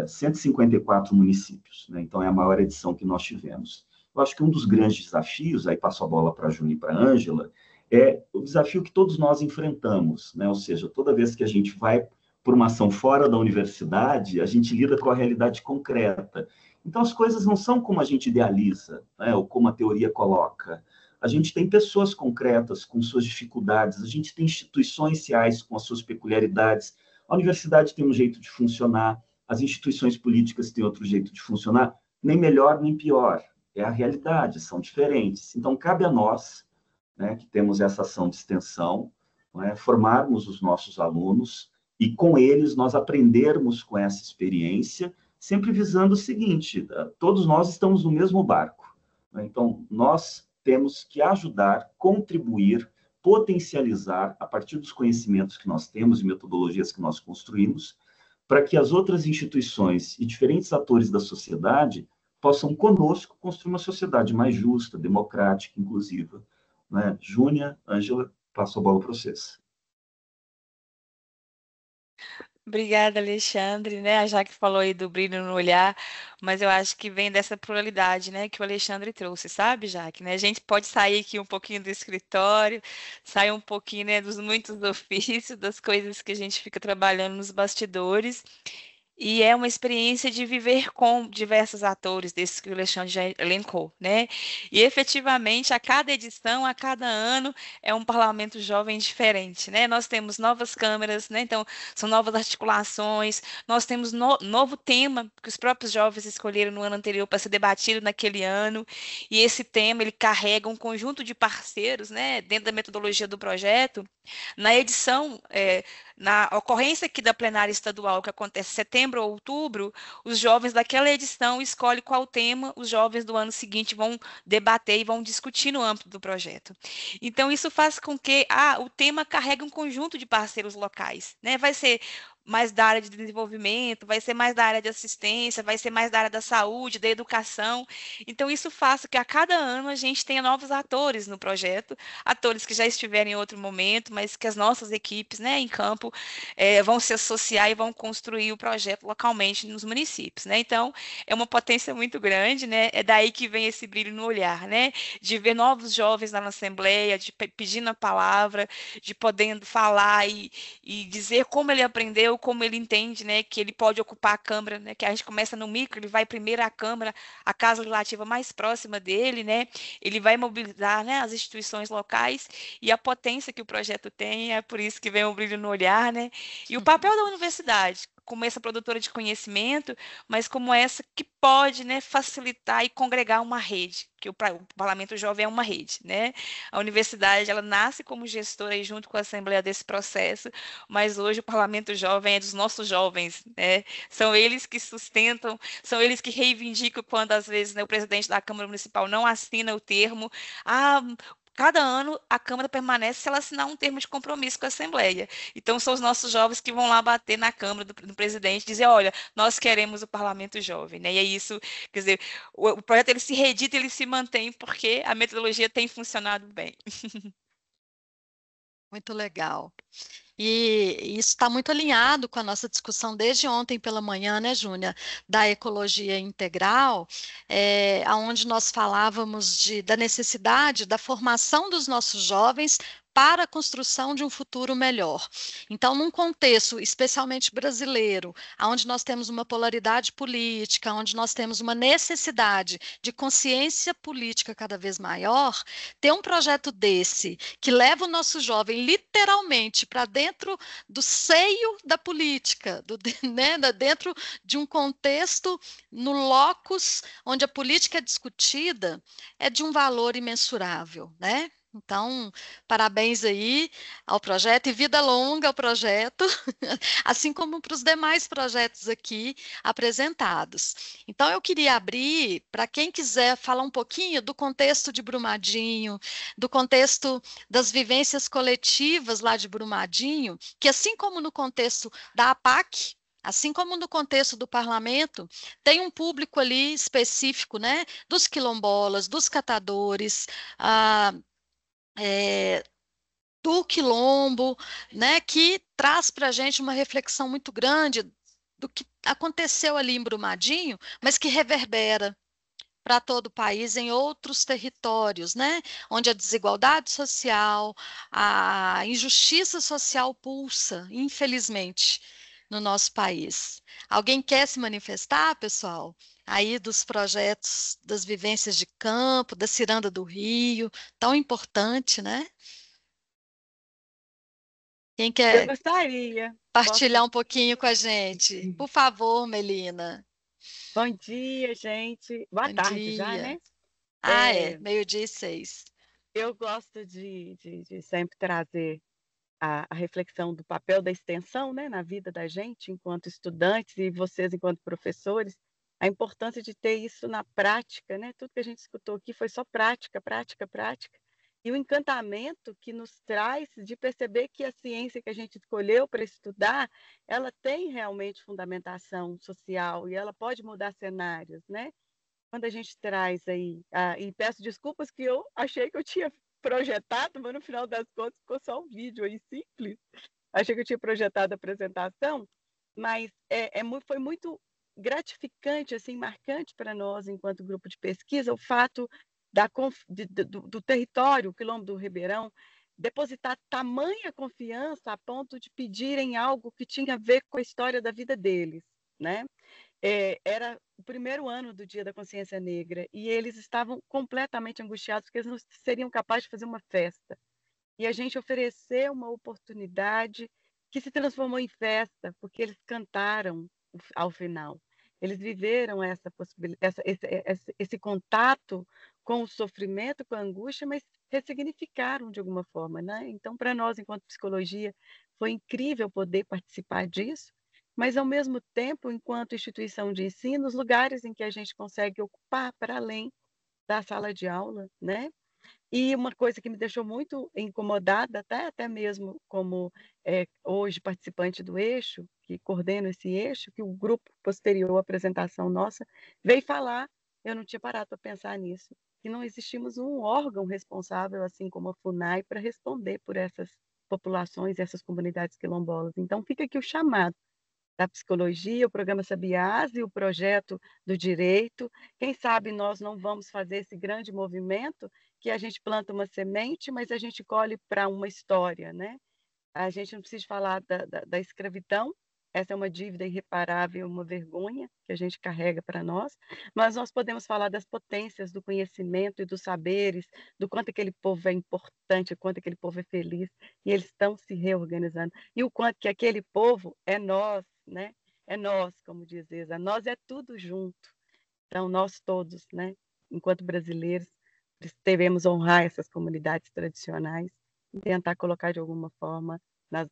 154 municípios, né? Então, é a maior edição que nós tivemos. Eu acho que um dos grandes desafios, aí passo a bola para a Júlia e para a Ângela, é o desafio que todos nós enfrentamos, né? Ou seja, toda vez que a gente vai por uma ação fora da universidade, a gente lida com a realidade concreta. Então, as coisas não são como a gente idealiza, né? Ou como a teoria coloca. A gente tem pessoas concretas com suas dificuldades, a gente tem instituições reais com as suas peculiaridades, a universidade tem um jeito de funcionar, as instituições políticas têm outro jeito de funcionar, nem melhor nem pior. É a realidade, são diferentes. Então, cabe a nós, né, que temos essa ação de extensão, né, formarmos os nossos alunos e, com eles, nós aprendermos com essa experiência, sempre visando o seguinte: todos nós estamos no mesmo barco, né? Então, nós temos que ajudar, contribuir, potencializar, a partir dos conhecimentos que nós temos e metodologias que nós construímos, para que as outras instituições e diferentes atores da sociedade possam, conosco, construir uma sociedade mais justa, democrática, inclusiva, né? Júnia, Ângela, passo a bola para vocês. Obrigada, Alexandre, né? A Jaque falou aí do brilho no olhar, mas eu acho que vem dessa pluralidade, né, que o Alexandre trouxe, sabe, Jaque? Né? A gente pode sair aqui um pouquinho do escritório, sair um pouquinho, né, dos muitos ofícios, das coisas que a gente fica trabalhando nos bastidores. E é uma experiência de viver com diversos atores, desses que o Alexandre já elencou, né? E efetivamente, a cada edição, a cada ano, é um parlamento jovem diferente, né? Nós temos novas câmeras, né? Então, são novas articulações, nós temos novo tema que os próprios jovens escolheram no ano anterior para ser debatido naquele ano, e esse tema, ele carrega um conjunto de parceiros, né? Dentro da metodologia do projeto. Na edição, na ocorrência aqui da plenária estadual, que acontece em setembro ou outubro, os jovens daquela edição escolhem qual tema os jovens do ano seguinte vão debater e vão discutir no âmbito do projeto. Então, isso faz com que o tema carregue um conjunto de parceiros locais, né? Vai ser mais da área de desenvolvimento, vai ser mais da área de assistência, vai ser mais da área da saúde, da educação. Então, isso faz que a cada ano a gente tenha novos atores no projeto, atores que já estiveram em outro momento, mas que as nossas equipes, né, em campo, vão se associar e vão construir o projeto localmente nos municípios, né? Então, é uma potência muito grande, né? É daí que vem esse brilho no olhar, né? De ver novos jovens na Assembleia, de pedindo a palavra, de podendo falar e dizer como ele aprendeu, papel, como ele entende, né, que ele pode ocupar a Câmara, né, que a gente começa no micro, ele vai primeiro à Câmara, a casa legislativa mais próxima dele, né, ele vai mobilizar, né, as instituições locais e a potência que o projeto tem, é por isso que vem o brilho no olhar, né, e o papel da universidade, como essa produtora de conhecimento, mas como essa que pode, né, facilitar e congregar uma rede, que o Parlamento Jovem é uma rede, né? A universidade, ela nasce como gestora e junto com a Assembleia desse processo, mas hoje o Parlamento Jovem é dos nossos jovens, né? São eles que sustentam, são eles que reivindicam quando, às vezes, né, o presidente da Câmara Municipal não assina o termo. Cada ano a Câmara permanece se ela assinar um termo de compromisso com a Assembleia. Então, são os nossos jovens que vão lá bater na Câmara do presidente e dizer, olha, nós queremos o Parlamento Jovem. Né? E é isso, quer dizer, o projeto ele se reedita, ele se mantém, porque a metodologia tem funcionado bem. Muito legal. E isso está muito alinhado com a nossa discussão desde ontem pela manhã, né, Júnia, da ecologia integral, onde nós falávamos da necessidade da formação dos nossos jovens para a construção de um futuro melhor. Então, num contexto especialmente brasileiro, onde nós temos uma polaridade política, onde nós temos uma necessidade de consciência política cada vez maior, ter um projeto desse, que leva o nosso jovem literalmente para dentro do seio da política, né, dentro de um contexto, no locus onde a política é discutida, é de um valor imensurável, né? Então, parabéns aí ao projeto e vida longa ao projeto, assim como para os demais projetos aqui apresentados. Então, eu queria abrir para quem quiser falar um pouquinho do contexto de Brumadinho, do contexto das vivências coletivas lá de Brumadinho, que assim como no contexto da APAC, assim como no contexto do parlamento, tem um público ali específico, né, dos quilombolas, dos catadores, do quilombo, né, que traz para a gente uma reflexão muito grande do que aconteceu ali em Brumadinho, mas que reverbera para todo o país em outros territórios, né, onde a desigualdade social, a injustiça social pulsa, infelizmente, no nosso país. Alguém quer se manifestar, pessoal? Aí dos projetos, das vivências de campo, da Ciranda do Rio, tão importante, né? Quem Eu quer gostaria. partilhar Posso? um pouquinho com a gente? Por favor, Melina. Bom dia, gente. Boa Bom tarde já, dia. né? Meio-dia e 6. Eu gosto de sempre trazer a reflexão do papel da extensão, né, na vida da gente, enquanto estudantes e vocês enquanto professores, a importância de ter isso na prática, né? Tudo que a gente escutou aqui foi só prática, prática, prática. E o encantamento que nos traz de perceber que a ciência que a gente escolheu para estudar, ela tem realmente fundamentação social e ela pode mudar cenários, né? Quando a gente traz aí, e peço desculpas que eu achei que eu tinha projetado, mas no final das contas ficou só um vídeo aí simples. Achei que eu tinha projetado a apresentação, mas foi muito gratificante, assim, marcante para nós, enquanto grupo de pesquisa, o fato do território, o Quilombo do Ribeirão, depositar tamanha confiança a ponto de pedirem algo que tinha a ver com a história da vida deles, né? Era o primeiro ano do Dia da Consciência Negra e eles estavam completamente angustiados porque eles não seriam capazes de fazer uma festa. E a gente ofereceu uma oportunidade que se transformou em festa, porque eles cantaram ao final. Eles viveram essa possibilidade, esse contato com o sofrimento, com a angústia, mas ressignificaram de alguma forma, né? Então, para nós, enquanto psicologia, foi incrível poder participar disso, mas, ao mesmo tempo, enquanto instituição de ensino, os lugares em que a gente consegue ocupar para além da sala de aula, né? E uma coisa que me deixou muito incomodada, até mesmo como hoje participante do eixo, que coordena esse eixo, que o grupo posterior à apresentação nossa veio falar, eu não tinha parado para pensar nisso, que não existimos um órgão responsável, assim como a FUNAI, para responder por essas populações, essas comunidades quilombolas. Então, fica aqui o chamado da psicologia, o programa Sabiás e o projeto do direito. Quem sabe nós não vamos fazer esse grande movimento que a gente planta uma semente, mas a gente colhe para uma história, né? A gente não precisa falar da escravidão, essa é uma dívida irreparável, uma vergonha que a gente carrega para nós, mas nós podemos falar das potências do conhecimento e dos saberes, do quanto aquele povo é importante, o quanto aquele povo é feliz, e eles estão se reorganizando, e o quanto que aquele povo é nós, né? É nós, como diz Isa, nós é tudo junto. Então, nós todos, né, enquanto brasileiros, devemos honrar essas comunidades tradicionais e tentar colocar de alguma forma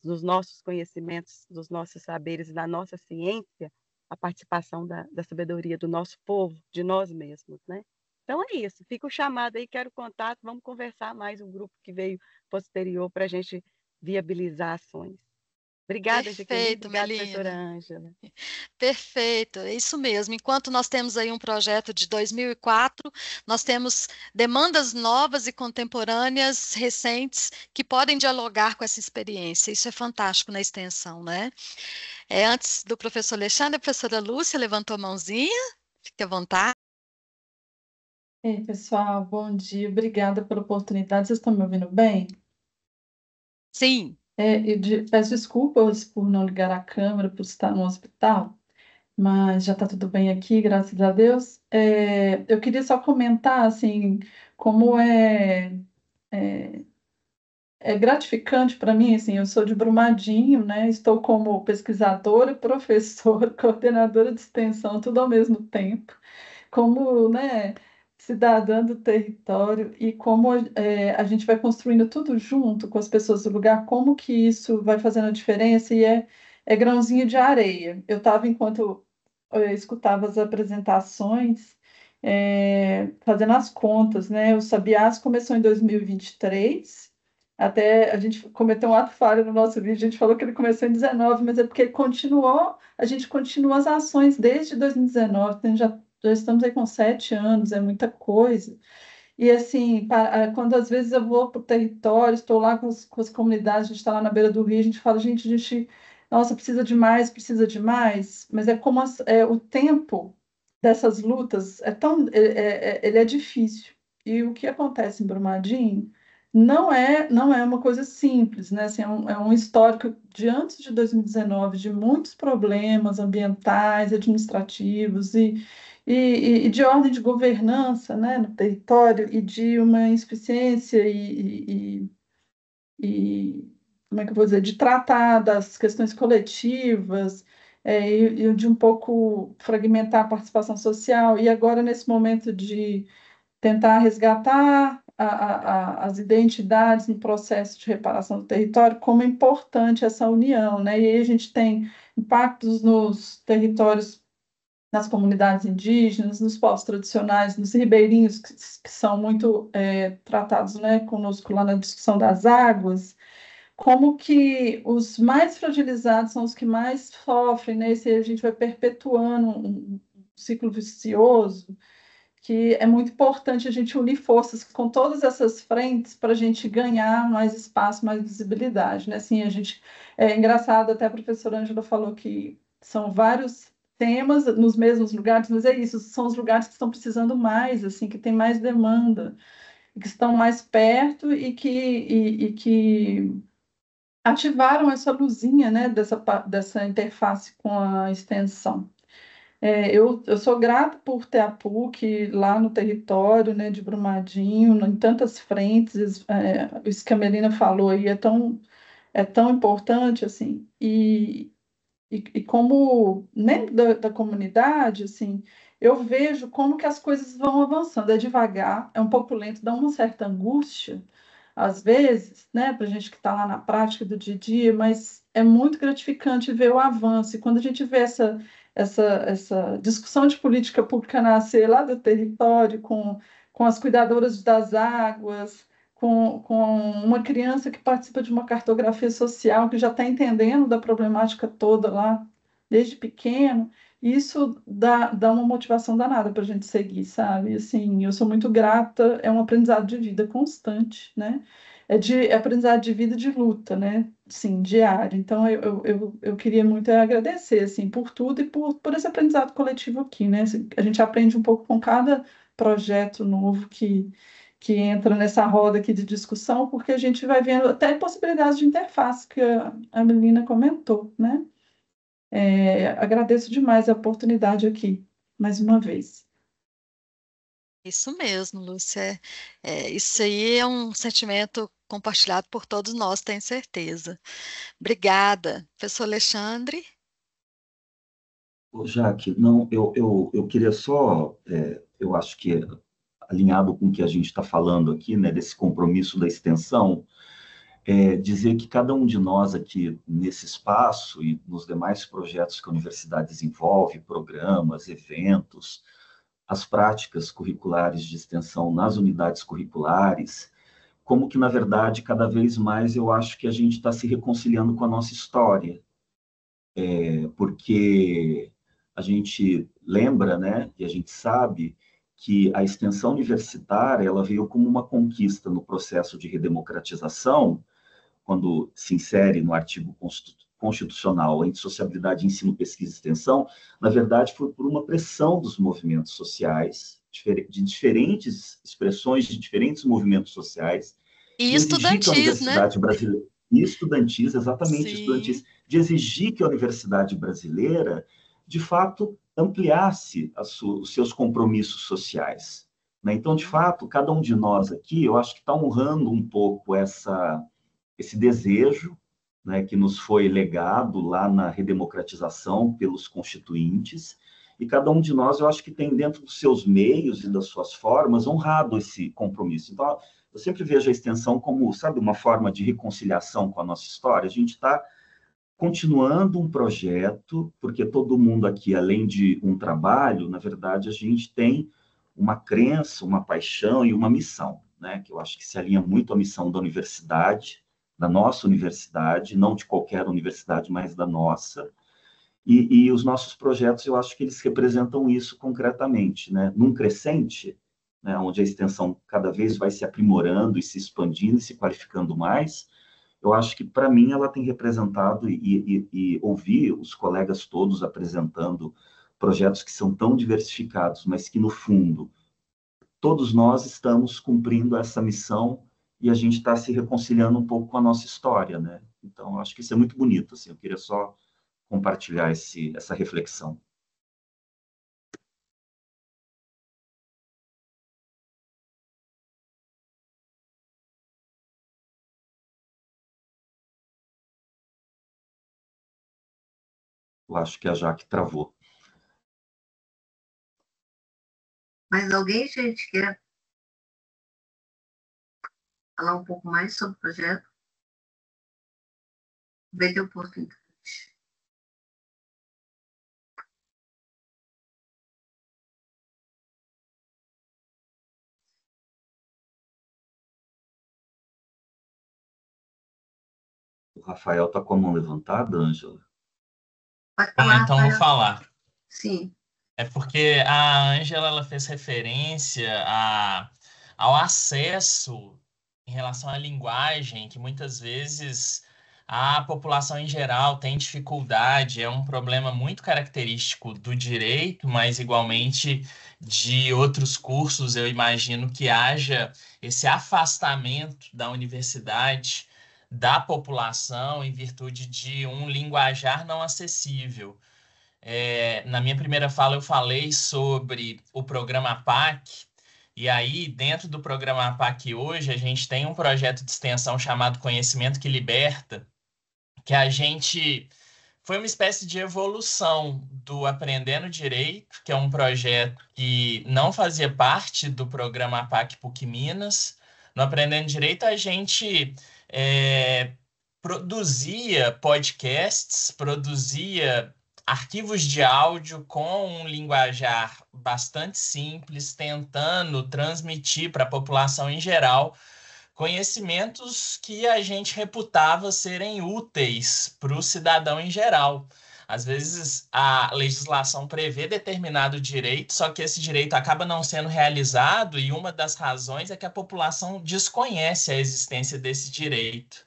nos nossos conhecimentos, dos nossos saberes e da nossa ciência, a participação da sabedoria do nosso povo, de nós mesmos, né? Então é isso, fica o chamado aí, quero contato, vamos conversar mais um grupo que veio posterior para a gente viabilizar ações. Obrigada, Jaqueline. Perfeito, Obrigada, professora Melina. Ângela. Perfeito, é isso mesmo. Enquanto nós temos aí um projeto de 2004, nós temos demandas novas e contemporâneas, recentes, que podem dialogar com essa experiência. Isso é fantástico na extensão, né? Antes do professor Alexandre, a professora Lúcia levantou a mãozinha. Fique à vontade. Ei, pessoal, bom dia. Obrigada pela oportunidade. Vocês estão me ouvindo bem? Sim. Peço desculpas por não ligar a câmera, por estar no hospital, mas já está tudo bem aqui, graças a Deus. Eu queria só comentar, assim, como é gratificante para mim, assim, eu sou de Brumadinho, né? Estou como pesquisadora, professora, coordenadora de extensão, tudo ao mesmo tempo, como, né, cidadã do território e como a gente vai construindo tudo junto com as pessoas do lugar, como que isso vai fazendo a diferença e é grãozinho de areia. Eu estava, enquanto eu escutava as apresentações, fazendo as contas, né? O Sabiás começou em 2023, até a gente cometeu um ato falho no nosso vídeo, a gente falou que ele começou em 19, mas é porque a gente continua as ações desde 2019, então já estamos aí com 7 anos, é muita coisa. E assim, quando às vezes eu vou para o território, estou lá com as comunidades, a gente está lá na beira do rio, a gente fala, gente, nossa, precisa de mais, mas é como o tempo dessas lutas ele é difícil. E o que acontece em Brumadinho não é uma coisa simples, né? Assim, é um histórico de antes de 2019, de muitos problemas ambientais, administrativos e de ordem de governança, né, no território, e de uma insuficiência como é que eu vou dizer, de tratar das questões coletivas, e de um pouco fragmentar a participação social, e agora nesse momento de tentar resgatar as identidades no processo de reparação do território, como é importante essa união, né? E aí a gente tem impactos nos territórios, nas comunidades indígenas, nos povos tradicionais, nos ribeirinhos, que são muito tratados, né, conosco lá na discussão das águas, como que os mais fragilizados são os que mais sofrem, né? E se a gente vai perpetuando um ciclo vicioso, que é muito importante a gente unir forças com todas essas frentes para a gente ganhar mais espaço, mais visibilidade, né? Assim, é engraçado, até a professora Ângela falou que são vários temas nos mesmos lugares, mas é isso, são os lugares que estão precisando mais, assim, que tem mais demanda, que estão mais perto e que ativaram essa luzinha, né, dessa interface com a extensão. Eu sou grata por ter a PUC lá no território, né, de Brumadinho, em tantas frentes, isso que a Melina falou aí é tão importante, assim, e como membro da comunidade, assim, eu vejo como que as coisas vão avançando, é devagar, é um pouco lento, dá uma certa angústia, às vezes, né, para a gente que está lá na prática do dia a dia, mas é muito gratificante ver o avanço. E quando a gente vê essa discussão de política pública nascer lá do território, com as cuidadoras das águas, com uma criança que participa de uma cartografia social, que já está entendendo da problemática toda lá, desde pequeno, isso dá uma motivação danada para a gente seguir, sabe? Assim, eu sou muito grata, é um aprendizado de vida constante, né? É aprendizado de vida de luta, né? Sim, diário. Então, eu queria muito agradecer, assim, por tudo e por esse aprendizado coletivo aqui, né? A gente aprende um pouco com cada projeto novo que entra nessa roda aqui de discussão, porque a gente vai vendo até possibilidades de interface, que a Melina comentou, né? Agradeço demais a oportunidade aqui, mais uma vez. Isso mesmo, Lúcia. Isso aí é um sentimento compartilhado por todos nós, tenho certeza. Obrigada. Professor Alexandre? Ô, Jaque, não, eu queria só, eu acho que alinhado com o que a gente está falando aqui, né, desse compromisso da extensão, dizer que cada um de nós aqui nesse espaço e nos demais projetos que a universidade desenvolve, programas, eventos, as práticas curriculares de extensão nas unidades curriculares, como que, na verdade, cada vez mais eu acho que a gente está se reconciliando com a nossa história, porque a gente lembra, né, e a gente sabe que a extensão universitária ela veio como uma conquista no processo de redemocratização, quando se insere no artigo constitucional a indissociabilidade ensino, pesquisa e extensão, na verdade foi por uma pressão dos movimentos sociais, de diferentes expressões de diferentes movimentos sociais, E estudantis, né? Brasileira, e estudantis, exatamente, estudantis, de exigir que a universidade brasileira, de fato, ampliasse os seus compromissos sociais. Né? Então, de fato, cada um de nós aqui, eu acho que está honrando um pouco esse desejo, né, que nos foi legado lá na redemocratização pelos constituintes, e cada um de nós, eu acho que tem dentro dos seus meios e das suas formas honrado esse compromisso. Então, eu sempre vejo a extensão como, sabe, uma forma de reconciliação com a nossa história. A gente está continuando um projeto, porque todo mundo aqui, além de um trabalho, na verdade, a gente tem uma crença, uma paixão e uma missão, né, que eu acho que se alinha muito à missão da universidade, da nossa universidade, não de qualquer universidade, mas da nossa. E os nossos projetos, eu acho que eles representam isso concretamente, né? Num crescente, né, onde a extensão cada vez vai se aprimorando e se expandindo e se qualificando mais, eu acho que, para mim, ela tem representado e ouvir os colegas todos apresentando projetos que são tão diversificados, mas que, no fundo, todos nós estamos cumprindo essa missão e a gente está se reconciliando um pouco com a nossa história, né? Então, eu acho que isso é muito bonito, assim, eu queria só compartilhar essa reflexão. Eu acho que a Jaque travou. Mais alguém, gente, quer falar um pouco mais sobre o projeto? Vai ter oportunidade. O Rafael está com a mão levantada, Ângela? Então vou falar. Sim. É porque a Ângela ela fez referência ao acesso em relação à linguagem, que muitas vezes a população em geral tem dificuldade, é um problema muito característico do direito, mas igualmente de outros cursos, eu imagino que haja esse afastamento da universidade da população em virtude de um linguajar não acessível. Na minha primeira fala eu falei sobre o programa PAC, e aí dentro do programa PAC hoje a gente tem um projeto de extensão chamado Conhecimento que Liberta, que a gente foi uma espécie de evolução do Aprendendo Direito, que é um projeto que não fazia parte do programa PAC PUC Minas. No Aprendendo Direito a gente produzia podcasts, produzia arquivos de áudio com um linguajar bastante simples, tentando transmitir para a população em geral conhecimentos que a gente reputava serem úteis para o cidadão em geral. Às vezes a legislação prevê determinado direito, só que esse direito acaba não sendo realizado, e uma das razões é que a população desconhece a existência desse direito.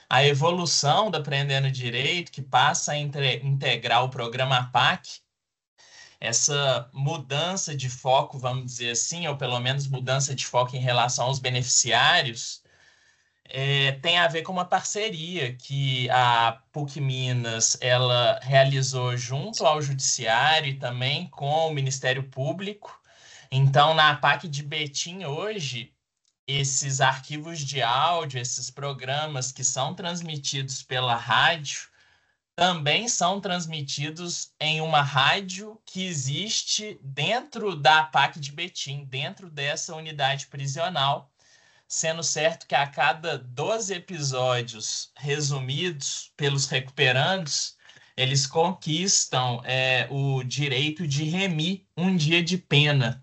A evolução do Aprendendo Direito, que passa a integrar o programa PAC, essa mudança de foco, vamos dizer assim, ou pelo menos mudança de foco em relação aos beneficiários, tem a ver com uma parceria que a PUC Minas ela realizou junto ao Judiciário e também com o Ministério Público. Então, na APAC de Betim, hoje, esses arquivos de áudio, esses programas que são transmitidos pela rádio, também são transmitidos em uma rádio que existe dentro da APAC de Betim, dentro dessa unidade prisional, sendo certo que a cada 12 episódios resumidos pelos recuperandos, eles conquistam o direito de remir um dia de pena.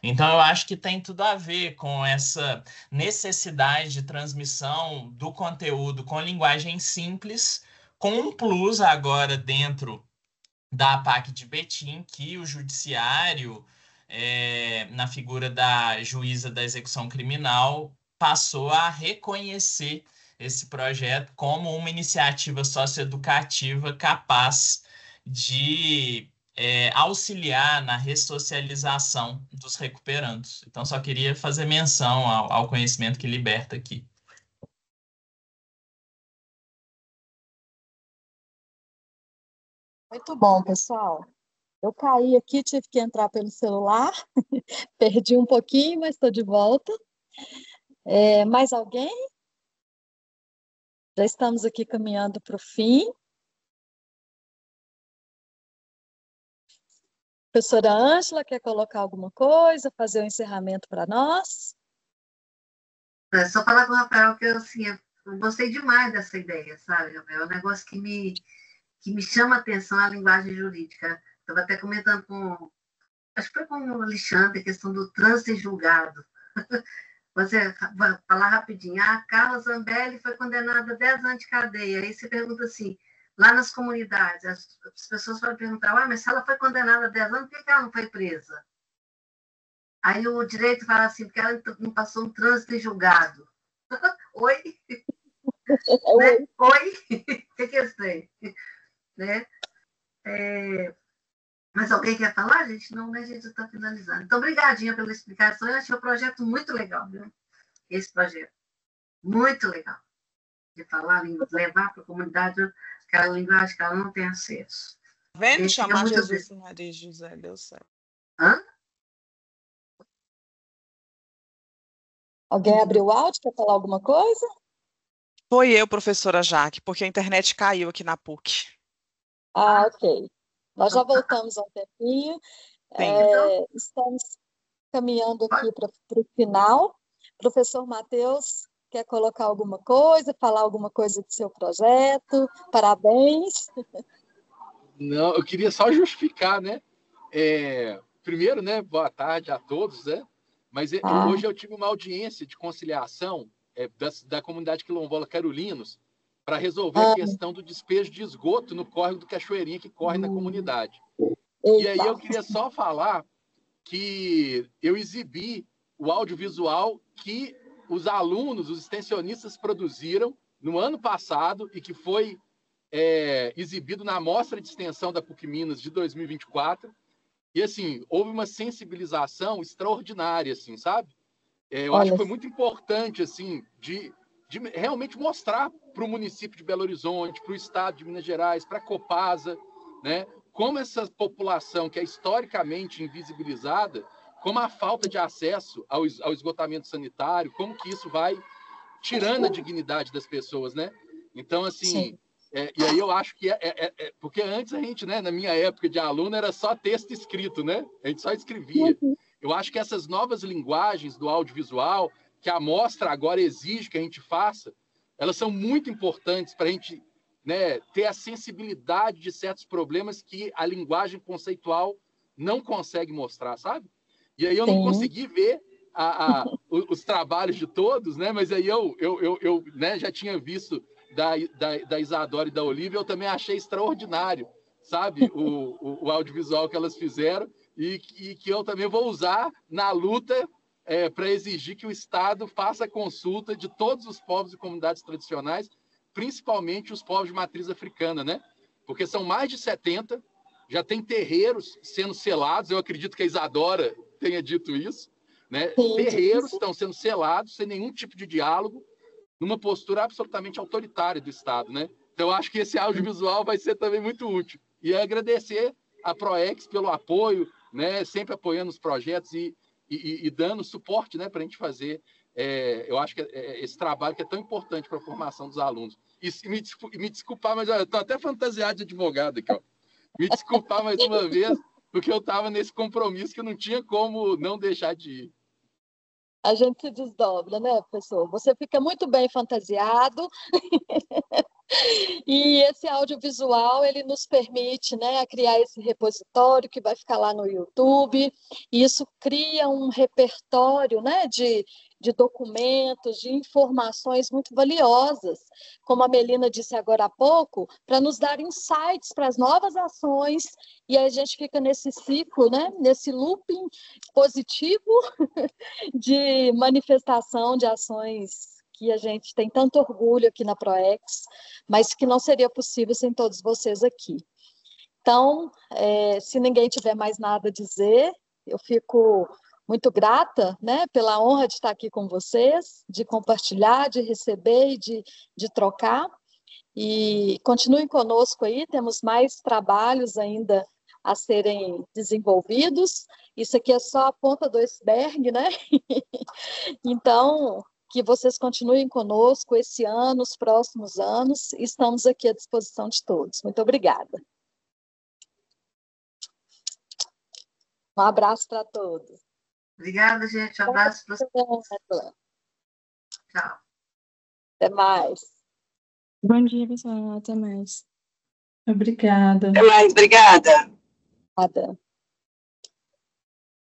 Então, eu acho que tem tudo a ver com essa necessidade de transmissão do conteúdo com linguagem simples, com um plus agora dentro da APAC de Betim, que o Judiciário, na figura da juíza da execução criminal, passou a reconhecer esse projeto como uma iniciativa socioeducativa capaz de auxiliar na ressocialização dos recuperandos. Então, só queria fazer menção ao conhecimento que liberta aqui. Muito bom, pessoal. Eu caí aqui, tive que entrar pelo celular, perdi um pouquinho, mas estou de volta. Mais alguém? Já estamos aqui caminhando para o fim. Professora Ângela, quer colocar alguma coisa, fazer o encerramento para nós? Só falar com o Rafael que eu gostei demais dessa ideia, sabe, Rafael? É um negócio que me chama a atenção a linguagem jurídica. Estava até comentando acho que foi com o Alexandre, a questão do trânsito em julgado. Você vai falar rapidinho. Carla Zambelli foi condenada a 10 anos de cadeia. Aí você pergunta assim, lá nas comunidades, as pessoas podem perguntar, mas se ela foi condenada a 10 anos, por que ela não foi presa? Aí o direito fala assim, porque ela não passou um trânsito em julgado. Oi? Oi? Né? Oi? O que é isso aí? Né? Mas alguém quer falar, gente? Não, né? A gente está finalizando. Então, obrigadinha pela explicação. Eu achei o projeto muito legal, viu? Esse projeto. Muito legal. De falar, levar para a comunidade aquela linguagem que ela não tem acesso. Vendo chamar Jesus e Maria José, deu certo. Hã? Alguém abriu o áudio para falar alguma coisa? Foi eu, professora Jaque, porque a internet caiu aqui na PUC. Ok. Nós já voltamos há um tempinho. Estamos caminhando aqui para o final. Professor Matheus, quer colocar alguma coisa, falar alguma coisa do seu projeto? Parabéns. Não, eu queria só justificar, né? Primeiro, né? Boa tarde a todos, né? Mas hoje eu tive uma audiência de conciliação da comunidade quilombola Carolinos para resolver a questão do despejo de esgoto no córrego do Cachoeirinha, que corre na comunidade. E aí eu queria só falar que eu exibi o audiovisual que os alunos, os extensionistas produziram no ano passado e que foi exibido na Mostra de Extensão da PUC Minas de 2024. E, assim, houve uma sensibilização extraordinária, assim, sabe? Eu acho que foi muito importante, assim, de realmente mostrar para o município de Belo Horizonte, para o estado de Minas Gerais, para a Copasa, né, como essa população que é historicamente invisibilizada, como a falta de acesso ao esgotamento sanitário, como que isso vai tirando a dignidade das pessoas, né? Então, assim, e aí eu acho que porque antes a gente, né, na minha época de aluno, era só texto escrito, né? A gente só escrevia. Eu acho que essas novas linguagens do audiovisual, que a mostra agora exige que a gente faça, elas são muito importantes para a gente, né, ter a sensibilidade de certos problemas que a linguagem conceitual não consegue mostrar, sabe? E aí eu não consegui ver os trabalhos de todos, né? Mas aí eu né, já tinha visto da Isadora e da Olivia, eu também achei extraordinário, sabe? O audiovisual que elas fizeram e que eu também vou usar na luta para exigir que o Estado faça consulta de todos os povos e comunidades tradicionais, principalmente os povos de matriz africana, né? Porque são mais de 70, já tem terreiros sendo selados, eu acredito que a Isadora tenha dito isso, né? Terreiros estão sendo selados sem nenhum tipo de diálogo, numa postura absolutamente autoritária do Estado, né? Então, eu acho que esse audiovisual vai ser também muito útil. E agradecer a ProEx pelo apoio, né? Sempre apoiando os projetos e dando suporte, né? Para a gente fazer, eu acho que esse trabalho que é tão importante para a formação dos alunos. E me desculpar, mas eu estou até fantasiado de advogado aqui, ó. Me desculpar mais uma vez, porque eu estava nesse compromisso que eu não tinha como não deixar de ir. A gente se desdobra, né, professor? Você fica muito bem fantasiado. E esse audiovisual, ele nos permite, né, criar esse repositório que vai ficar lá no YouTube, e isso cria um repertório, né, de documentos, de informações muito valiosas, como a Melina disse agora há pouco, para nos dar insights para as novas ações, e a gente fica nesse ciclo, né, nesse looping positivo de manifestação de ações que a gente tem tanto orgulho aqui na ProEx, mas que não seria possível sem todos vocês aqui. Então, se ninguém tiver mais nada a dizer, eu fico muito grata, né, pela honra de estar aqui com vocês, de compartilhar, de receber e de trocar. E continuem conosco aí, temos mais trabalhos ainda a serem desenvolvidos. Isso aqui é só a ponta do iceberg, né? Então, que vocês continuem conosco esse ano, os próximos anos. Estamos aqui à disposição de todos. Muito obrigada. Um abraço para todos. Obrigada, gente. Um abraço para vocês. Tchau. Até mais. Bom dia, pessoal. Até mais. Obrigada. Até mais. Obrigada. Obrigada.